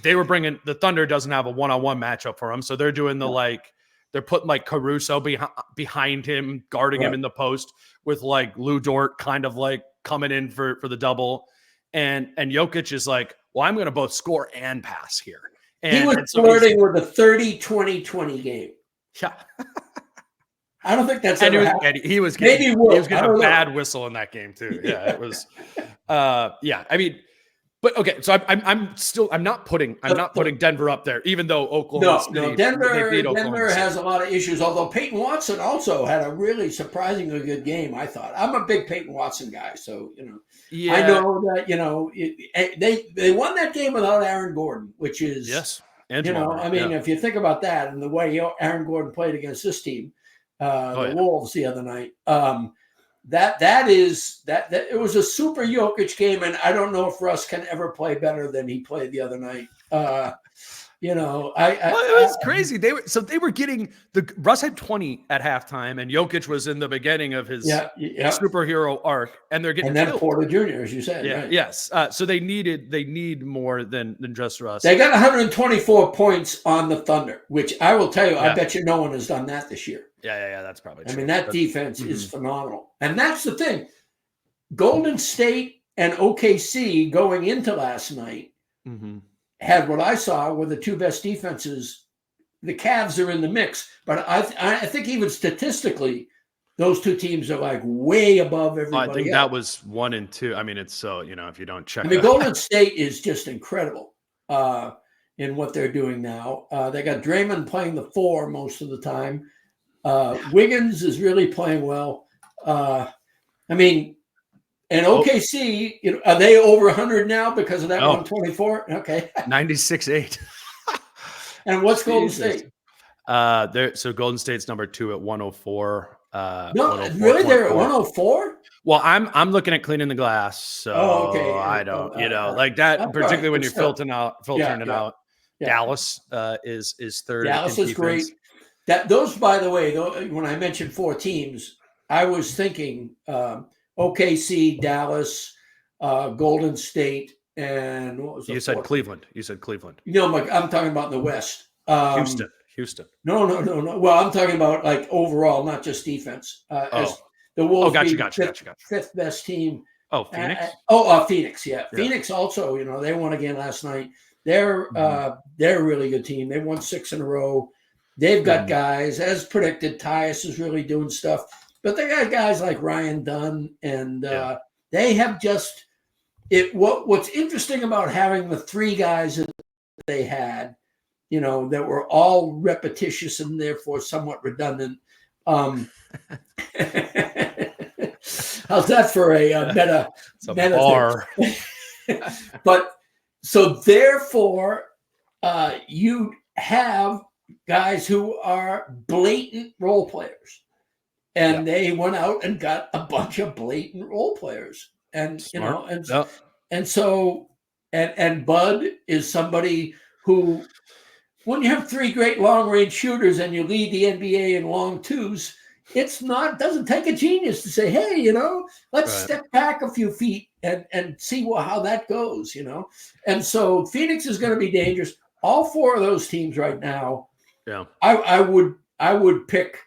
the Thunder doesn't have a one-on-one matchup for him. So they're doing they're putting like Caruso behind him, guarding him in the post with like Lou Dort kind of like coming in for the double. And Jokic is like, well, I'm going to both score and pass here. And he was flirting with a 30-20-20 game. Yeah. I don't think that's ever happened. He was getting a bad whistle in that game too. Yeah, it was. I mean, but okay. So I'm not putting Denver up there, even though Oklahoma City, Denver has a lot of issues. Although Peyton Watson also had a really surprisingly good game, I thought. I'm a big Peyton Watson guy, so I know that they won that game without Aaron Gordon, which is if you think about that and the way Aaron Gordon played against this team, the Wolves the other night. That it was a super Jokic game, and I don't know if Russ can ever play better than he played the other night. It was crazy. They were getting Russ had 20 at halftime, and Jokic was in the beginning of his superhero arc, and they're getting then Porter Jr., as you said. Yeah, right? Yes. So they need more than just Russ. They got 124 points on the Thunder, which I will tell you, I bet you no one has done that this year. Yeah, that's probably true. I mean, that defense is phenomenal. And that's the thing. Golden State and OKC going into last night had what I saw were the two best defenses. The Cavs are in the mix, but I think even statistically, those two teams are like way above everybody I think else. that was 1 and 2. I mean, it's so, if you don't check. I mean, Golden State is just incredible in what they're doing now. They got Draymond playing the 4 most of the time. Wiggins is really playing well. I mean, and OKC, are they over 100 now because of that 124? Okay. 96-8. And what's Golden State? So Golden State's number 2 at 104. No, really? They're at 104? Well, I'm looking at cleaning the glass, so okay. I don't, like that, particularly when you're filtering it out. Yeah. Dallas is third. Dallas is great. Those, by the way, when I mentioned 4 teams, I was thinking OKC, Dallas, Golden State, and what was the You said Cleveland. You said Cleveland. No, I'm talking about in the West. Houston. No. Well, I'm talking about like overall, not just defense. As the Wolves gotcha. fifth best team. Oh, Phoenix. Phoenix. Yeah, Phoenix also. They won again last night. They're a really good team. They won 6 in a row. They've got guys, as predicted. Tyus is really doing stuff, but they got guys like Ryan Dunn, and they have just it. What's interesting about having the 3 guys that they had, that were all repetitious and therefore somewhat redundant. How's that for a meta bar? But so therefore, you have guys who are blatant role players, and they went out and got a bunch of blatant role players, and Smart. and so Bud is somebody who, when you have 3 great long-range shooters and you lead the NBA in long twos, doesn't take a genius to say, hey, let's step back a few feet and see how that goes, And so Phoenix is going to be dangerous. All 4 of those teams right now, I would pick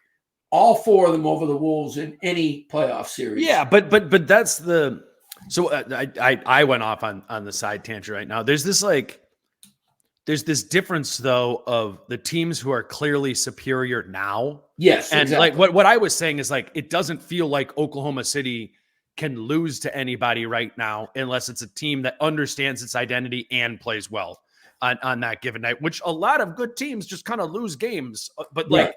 all 4 of them over the Wolves in any playoff series. Yeah, but that's the. So I went off on the side tangent right now. There's this difference though of the teams who are clearly superior now. Yes, and exactly. like what I was saying is like it doesn't feel like Oklahoma City can lose to anybody right now unless it's a team that understands its identity and plays well on that given night, which a lot of good teams just kind of lose games. But like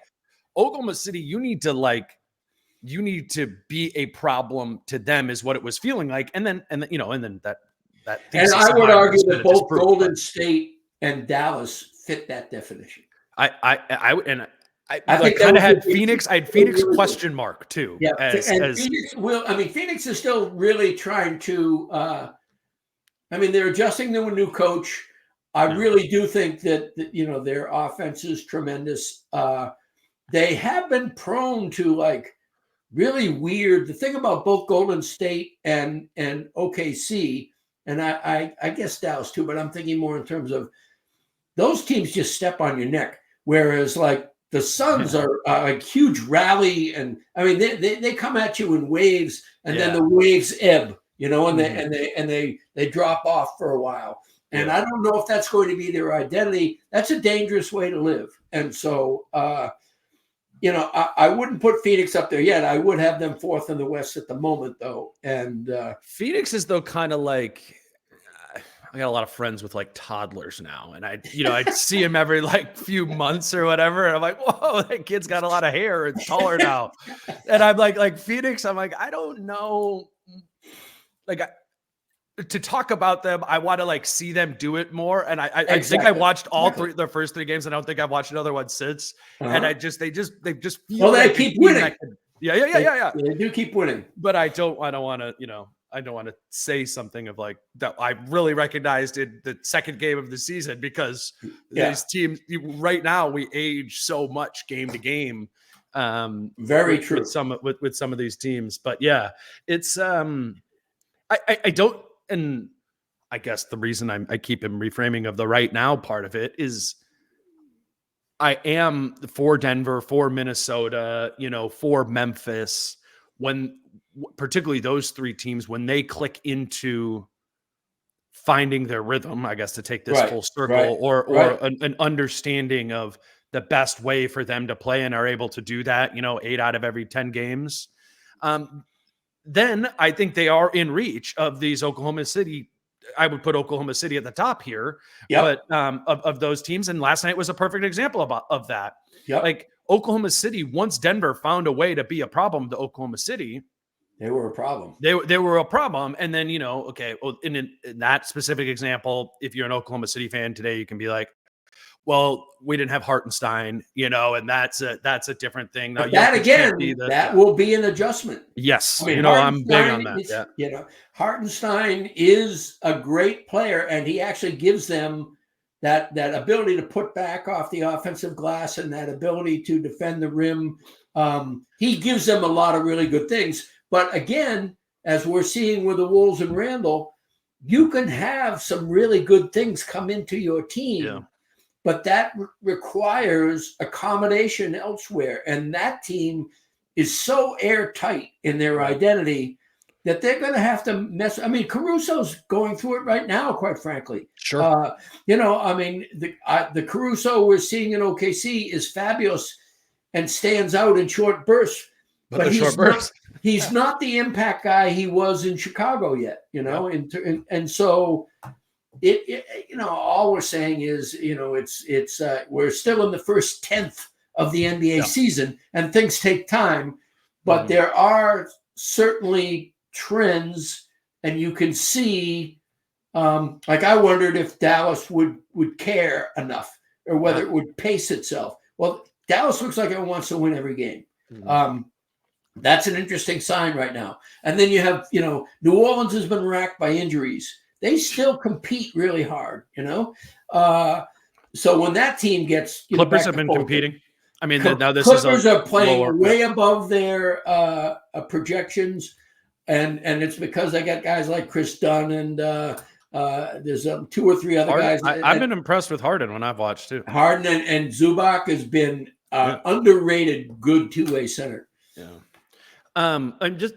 Oklahoma City, you need to be a problem to them is what it was feeling like. And then that. And I would argue that both Golden State and Dallas fit that definition. I kind of had Phoenix. I had Phoenix question mark too. Yeah, Phoenix is still really trying to. They're adjusting to a new coach. I really do think that their offense is tremendous. They have been prone to like really weird. The thing about both Golden State and OKC, and I guess Dallas too, but I'm thinking more in terms of those teams just step on your neck. Whereas like the Suns are a huge rally, and they come at you in waves, and then the waves ebb, and they drop off for a while. And I don't know if that's going to be their identity. That's a dangerous way to live. And so, I wouldn't put Phoenix up there yet. I would have them 4th in the West at the moment, though. And Phoenix is though kind of like. I got a lot of friends with like toddlers now, and I'd see him every like few months or whatever. And I'm like, whoa, that kid's got a lot of hair. It's taller now. And I'm like Phoenix. I'm like, I don't know. Like to talk about them, I want to like see them do it more. And I think I watched all their first 3 games. And I don't think I've watched another one since. And they just feel well, they keep winning. Yeah. They do keep winning. But I don't want to, I don't want to say something of like that I really recognized in the second game of the season because these teams right now we age so much game to game. Very true with some of these teams, but yeah, it's I don't, and I guess the reason I keep him reframing of the right now part of it is I am for Denver, for Minnesota, for Memphis, when particularly those 3 teams, when they click into finding their rhythm, I guess, to take this full circle, right, or right. an understanding of the best way for them to play and are able to do that, 8 out of every 10 games. Then I think they are in reach of these Oklahoma City. I would put Oklahoma City at the top here, Yep. but of those teams. And last night was a perfect example of that. Yep. Like Oklahoma City, once Denver found a way to be a problem to Oklahoma City, they were a problem. They were a problem. And then, okay, well, in that specific example, if you're an Oklahoma City fan today, you can be like, well, we didn't have Hartenstein, and that's a different thing. Now, but that again, will be an adjustment. Yes. I mean, I'm big on that. Hartenstein is a great player, and he actually gives them that ability to put back off the offensive glass and that ability to defend the rim. He gives them a lot of really good things. But again, as we're seeing with the Wolves and Randle, you can have some really good things come into your team, but that requires accommodation elsewhere. And that team is so airtight in their identity that they're going to have to mess. I mean, Caruso's going through it right now, quite frankly. Sure. I mean, the Caruso we're seeing in OKC is fabulous and stands out in short bursts. But he's not the impact guy he was in Chicago yet, and so all we're saying is, it's we're still in the first 10th of the NBA season, and things take time, but there are certainly trends, and you can see, like I wondered if Dallas would care enough, or whether it would pace itself. Well, Dallas looks like it wants to win every game. That's an interesting sign right now. And then you have, New Orleans has been racked by injuries. They still compete really hard, So when that team gets Clippers have been competing. I mean, now this Clippers are playing way above their projections, and it's because they got guys like Chris Dunn and there's 2 or 3 other guys. I've been impressed with Harden when I've watched too. Harden and Zubac has been underrated, good two-way center. Yeah. I'm just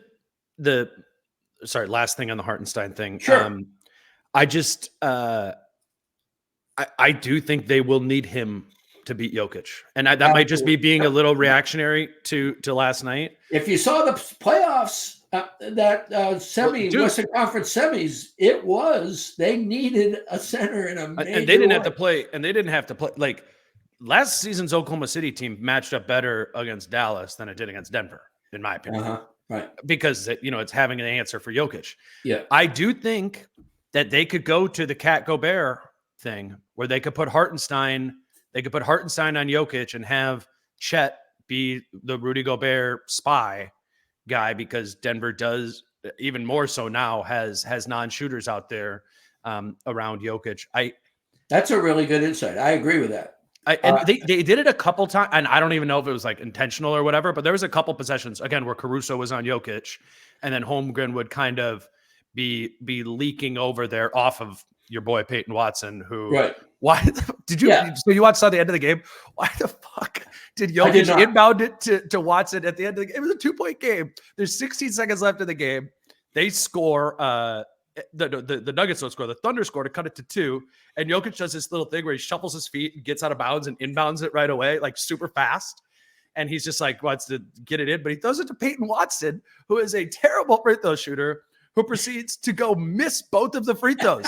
last thing on the Hartenstein thing. Sure. I do think they will need him to beat Jokic. And that might just be being a little reactionary to last night. If you saw the playoffs, Western Conference semis, they needed a center in a major and they didn't have to play. Like last season's Oklahoma City team matched up better against Dallas than it did against Denver, in my opinion. Right. Because it's having an answer for Jokic. Yeah. I do think that they could go to the Cat Gobert thing where they could put Hartenstein on Jokic and have Chet be the Rudy Gobert spy guy, because Denver does, even more so now, has non-shooters out there around Jokic. That's a really good insight. I agree with that. They did it a couple times, and I don't even know if it was like intentional or whatever, but there was a couple possessions, again, where Caruso was on Jokic, and then Holmgren would kind of be leaking over there off of your boy Peyton Watson, who why did you so you saw the end of the game? Why the fuck did Jokic inbound it to Watson at the end of the game? It was a 2-point game. There's 16 seconds left in the game. They score the Nuggets don't score. The Thunder score to cut it to 2. And Jokic does this little thing where he shuffles his feet and gets out of bounds and inbounds it right away, like super fast. And he's just like wants to get it in, but he throws it to Peyton Watson, who is a terrible free throw shooter, who proceeds to go miss both of the free throws.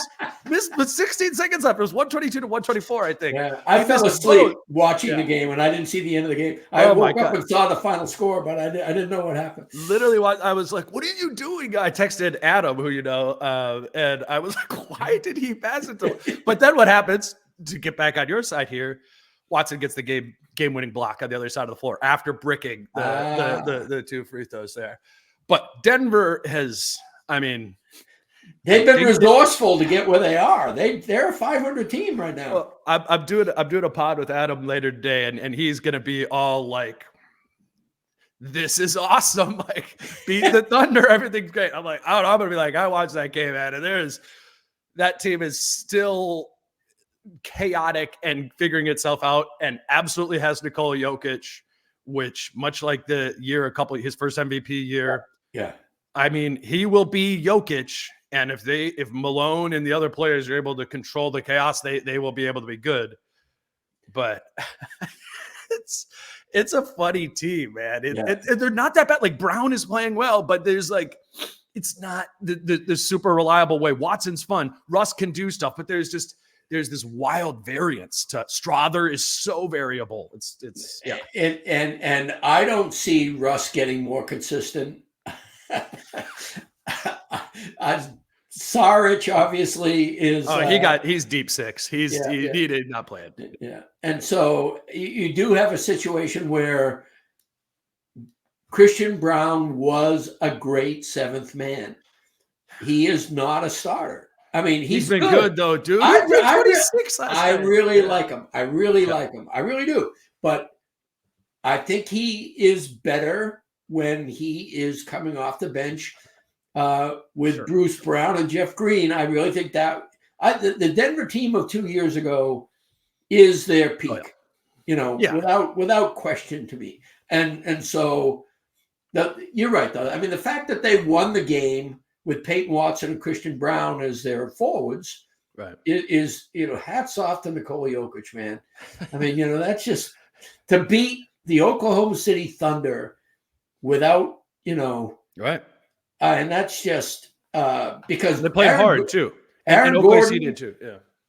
Missed with 16 seconds left. It was 122 to 124, I think. Yeah, I fell asleep watching the game, and I didn't see the end of the game. I woke up and saw the final score, but I didn't know what happened. Literally, I was like, what are you doing? I texted Adam, who and I was like, why did he pass it to him? But then what happens, to get back on your side here, Watson gets the game-winning block on the other side of the floor after bricking the 2 free throws there. But Denver has... they've been resourceful to get where they are. They're a 500 team right now. Well, I'm doing a pod with Adam later today, and he's gonna be all like, "This is awesome! Like, beat the Thunder, everything's great." I'm like, I'm gonna be like, I watched that game, man, and that team is still chaotic and figuring itself out, and absolutely has Nikola Jokic, which much like his first MVP year, yeah. He will be Jokic And if Malone and the other players are able to control the chaos, they will be able to be good. But it's a funny team, man. They're not that bad. Like Brown is playing well, but there's like, it's not the super reliable way. Watson's fun. Russ can do stuff, but there's this wild variance to Strother is so variable. It's yeah. And I don't see Russ getting more consistent. Saric obviously is. He's deep six. He did not play it. Yeah, and so you do have a situation where Christian Brown was a great seventh man. He is not a starter. I mean, he's been good though, dude. I really like him. I really like him. I really do. But I think he is better when he is coming off the bench with Bruce Brown and Jeff Green. I really think that the Denver team of 2 years ago is their peak, without question to me. And so you're right, though. I mean, the fact that they won the game with Peyton Watson and Christian Brown as their forwards, right, is hats off to Nikola Jokic, man. I mean, that's just to beat the Oklahoma City Thunder without, right. And that's just because they played hard too. Aaron and Gordon did too.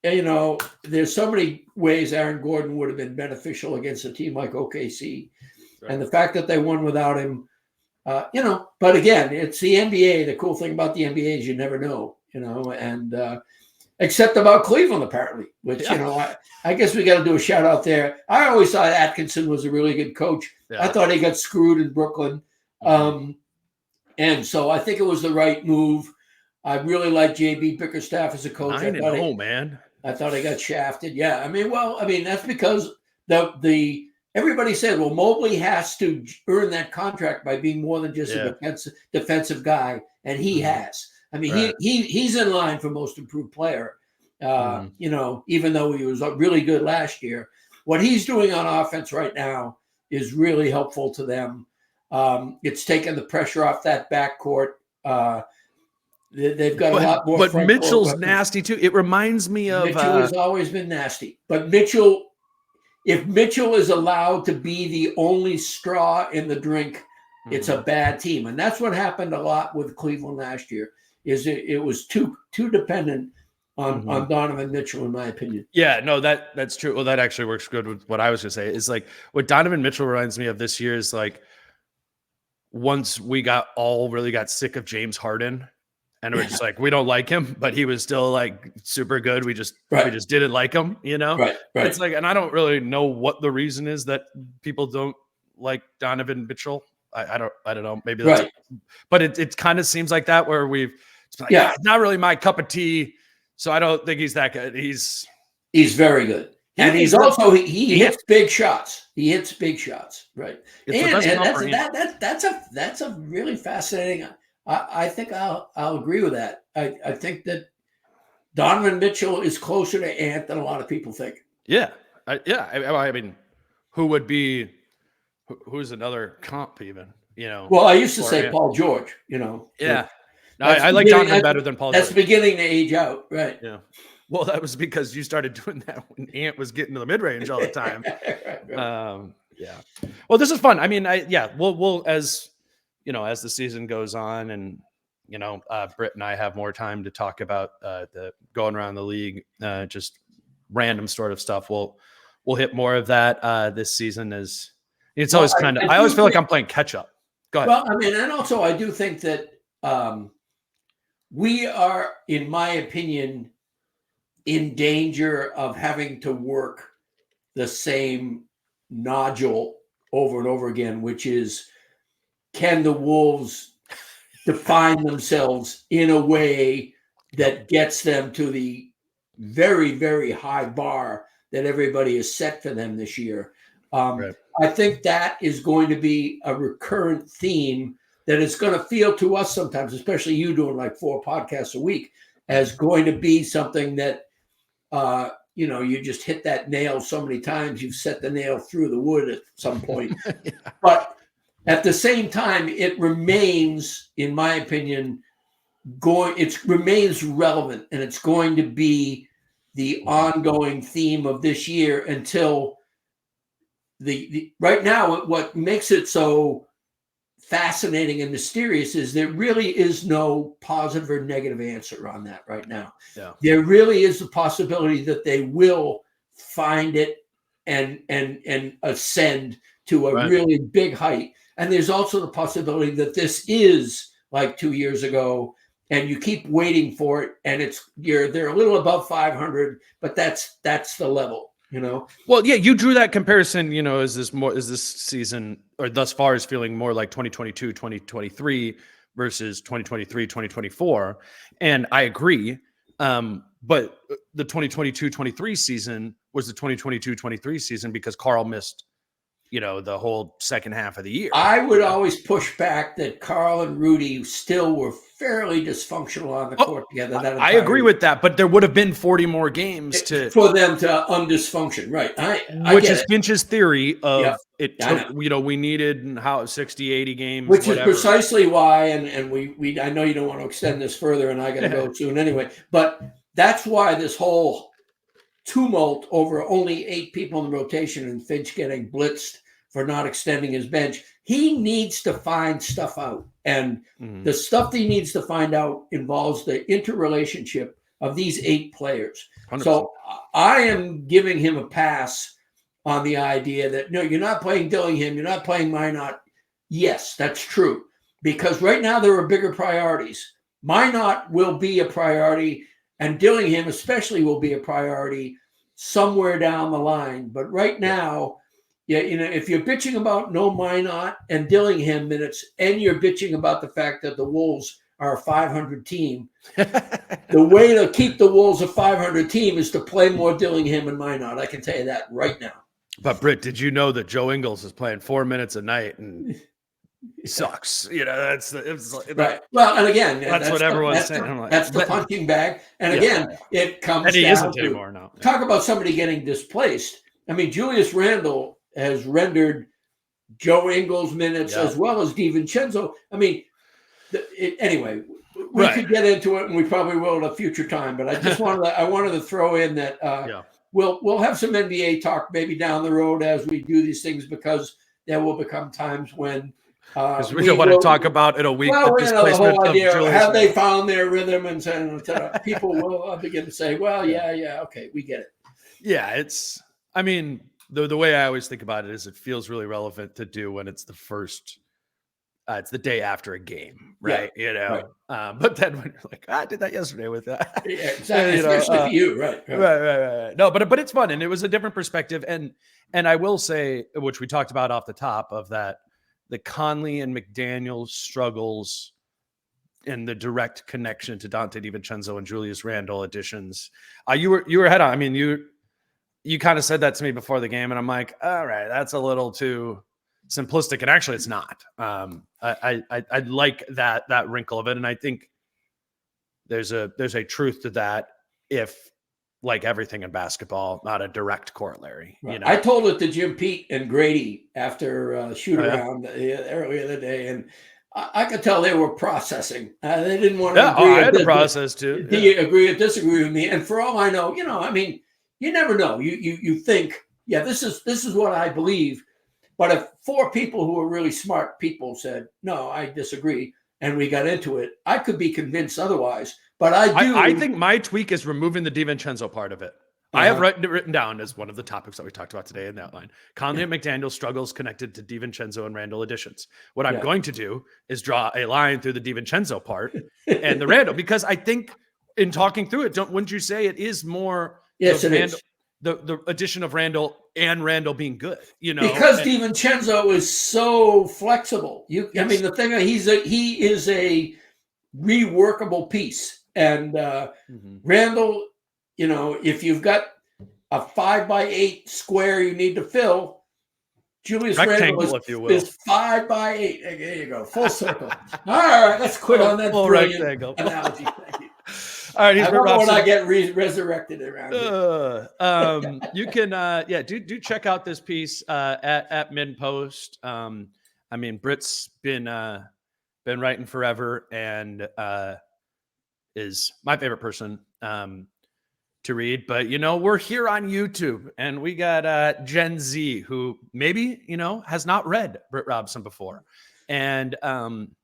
Yeah. There's so many ways Aaron Gordon would have been beneficial against a team like OKC, right. And the fact that they won without him, But again, it's the NBA. The cool thing about the NBA is you never know, and except about Cleveland apparently, which I guess we got to do a shout out there. I always thought Atkinson was a really good coach. Yeah. I thought he got screwed in Brooklyn. And so I think it was the right move. I really like JB Bickerstaff as a coach. Man. I thought he got shafted. Yeah. I mean, that's because everybody said, well, Mobley has to earn that contract by being more than just a defensive guy. And he has. I mean, he's in line for most improved player, even though he was really good last year. What he's doing on offense right now is really helpful to them. It's taken the pressure off that backcourt. They've got a lot more. But Mitchell's nasty too. It reminds me of Mitchell has always been nasty. But if Mitchell is allowed to be the only straw in the drink, it's a bad team. And that's what happened a lot with Cleveland last year. Is it was too dependent on Donovan Mitchell, in my opinion. Yeah, no, that's true. Well, that actually works good with what I was gonna say. Is like what Donovan Mitchell reminds me of this year is like once we really got sick of James Harden, and we're just like, we don't like him, but he was still like super good. We just didn't like him, Right. It's like, and I don't really know what the reason is that people don't like Donovan Mitchell. I don't know. Maybe that's but it kind of seems like that where it's like, it's not really my cup of tea. So I don't think he's that good. He's very good. And he's also he hits big shots. He hits big shots, right? And that's a really fascinating. I think I'll agree with that. I think that Donovan Mitchell is closer to Ant than a lot of people think. Yeah, I mean, who's another comp even? Well, I used to say Ant. Paul George. Yeah, no, I like Donovan better than Paul. That's George. Beginning to age out, right? Yeah. Well, that was because you started doing that when Ant was getting to the mid-range all the time. right. Yeah. Well, this is fun. I mean, we'll as the season goes on and, Britt and I have more time to talk about the going around the league, just random sort of stuff. We'll hit more of that this season as it's always kind of, I always feel like I'm playing catch up. Go ahead. Well, I mean, and also I do think that we are, in my opinion, in danger of having to work the same nodule over and over again, which is, can the Wolves define themselves in a way that gets them to the very, very high bar that everybody has set for them this year? Right. I think that is going to be a recurrent theme that is going to feel to us sometimes, especially you doing like 4 podcasts a week, as going to be something that, you just hit that nail so many times, you've set the nail through the wood at some point. But at the same time, it remains, in my opinion, it remains relevant, and it's going to be the ongoing theme of this year until the right now. What makes it so fascinating and mysterious is there really is no positive or negative answer on that right now. Yeah. There really is the possibility that they will find it and ascend to a really big height. And there's also the possibility that this is like 2 years ago, and you keep waiting for it, and they're a little above 500, but that's the level, you know. Well, yeah, you drew that comparison, you know, is this season or thus far is feeling more like 2022, 2023 versus 2023, 2024. And I agree. But the 2022-23 season was the 2022-23 season because Carl missed, you know, the whole second half of the year. I would always push back that Carl and Rudy still were fairly dysfunctional on the court together. I agree with that, but there would have been 40 more games for them to undysfunction, right? Which is Finch's theory of it took, know. you know, we needed 60, 80 games, which whatever. Is precisely why, and we I know you don't want to extend this further, and I got to go soon anyway, but that's why this whole tumult over only 8 people in the rotation and Finch getting blitzed for not extending his bench. He needs to find stuff out. And the stuff that he needs to find out involves the interrelationship of these 8 players. 100%. So I am giving him a pass on the idea that, no, you're not playing Dillingham, you're not playing Minot. Yes, that's true. Because right now there are bigger priorities. Minot will be a priority, and Dillingham especially will be a priority somewhere down the line. But right now, you know, if you're bitching about no Minot and Dillingham minutes, and you're bitching about the fact that the Wolves are a 500 team, the way to keep the Wolves a 500 team is to play more Dillingham and Minot. I can tell you that right now. But Britt, did you know that Joe Ingles is playing 4 minutes a night and sucks? You know, right. Well, and again, that's what everyone's saying. That's the punching bag. And again, it comes and he down isn't to anymore now. Talk about somebody getting displaced. I mean, Julius Randle has rendered Joe Ingles minutes as well as DiVincenzo. I mean, anyway, we could get into it, and we probably will at a future time. But I just wanted to throw in that we'll have some NBA talk maybe down the road as we do these things, because there will become times when because we don't want to talk about in a week the displacement the whole idea of Julius have Randle. they found their rhythm, and people will begin to say, well, okay, we get it. Yeah, it's. I mean, the way I always think about it is it feels really relevant to do when it's the first. It's the day after a game, right? Yeah, you know, right. But then when you're like, I did that yesterday with that. Yeah, exactly. Especially for you, right? Right. No, but it's fun, and it was a different perspective. And I will say, which we talked about off the top of that, the Conley and McDaniels struggles and the direct connection to Donte DiVincenzo and Julius Randle additions. You were head on. I mean, you kind of said that to me before the game, and I'm like, all right, that's a little too simplistic, and actually it's not. I like that wrinkle of it, and I think there's a truth to that, if, like everything in basketball, not a direct corollary. Right. You know? I told it to Jim Pete and Grady after shoot around earlier the day, and I could tell they were processing. They didn't want to agree. I had to process too. Do you agree or disagree with me? And for all I know, you know, I mean, you never know. You think, this is what I believe. But if 4 people who are really smart people said, no, I disagree, and we got into it, I could be convinced otherwise. But I think my tweak is removing the DiVincenzo part of it. I have written down as one of the topics that we talked about today in the outline. Conley and McDaniels struggles connected to DiVincenzo and Randle additions. What I'm going to do is draw a line through the DiVincenzo part and the Randle, because I think in talking through it, wouldn't you say it is more the addition of Randle and Randle being good, you know, because DiVincenzo is so flexible. I mean, the thing he is a reworkable piece, and Randle, you know, if you've got a 5x8 square you need to fill, Julius Randle is 5x8. There you go, full circle. All right, let's quit on that brilliant analogy. Thank you. All right, I remember when I get resurrected around here. You can, do check out this piece at MidPost. I mean, Britt's been writing forever, and is my favorite person to read. But, we're here on YouTube, and we got Gen Z who maybe, has not read Britt Robson before. And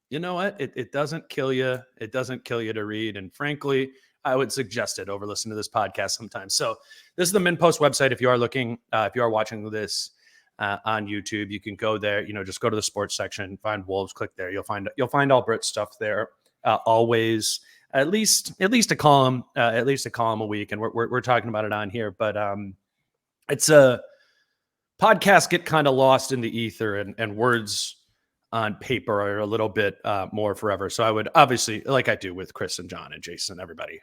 you know what? It doesn't kill you. It doesn't kill you to read. And frankly, I would suggest it over listening to this podcast sometimes. So this is the MinPost website. If you are looking, if you are watching this on YouTube, you can go there, just go to the sports section, find Wolves, click there. You'll find all Britt stuff there. Always at least a column a week. And we're talking about it on here, but it's a podcast get kind of lost in the ether, and words on paper are a little bit more forever. So I would obviously, like I do with Chris and John and Jason and everybody,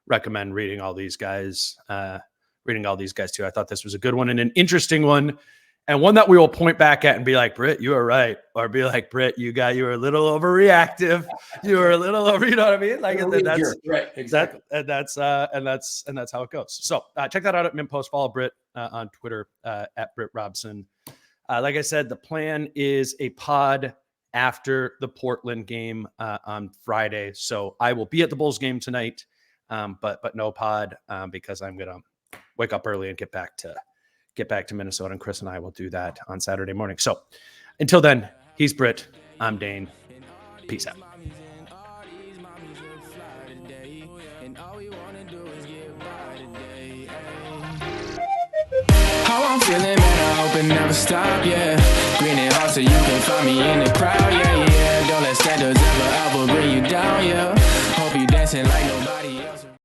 recommend reading all these guys too. I thought this was a good one and an interesting one, and one that we will point back at and be like, Britt, you were right. Or be like, Britt, you were a little overreactive. You were a little over, you know what I mean? Like that's right. Exactly. That's how it goes. So check that out at MinPost. Follow Britt on Twitter at Britt Robson. Like I said, the plan is a pod after the Portland game on Friday. So I will be at the Bulls game tonight, but no pod because I'm going to wake up early and get back to Minnesota. And Chris and I will do that on Saturday morning. So until then, he's Britt. I'm Dane. Peace out. How I'm feeling, man, I hope it never stop, yeah. Green and hot so you can find me in the crowd, yeah.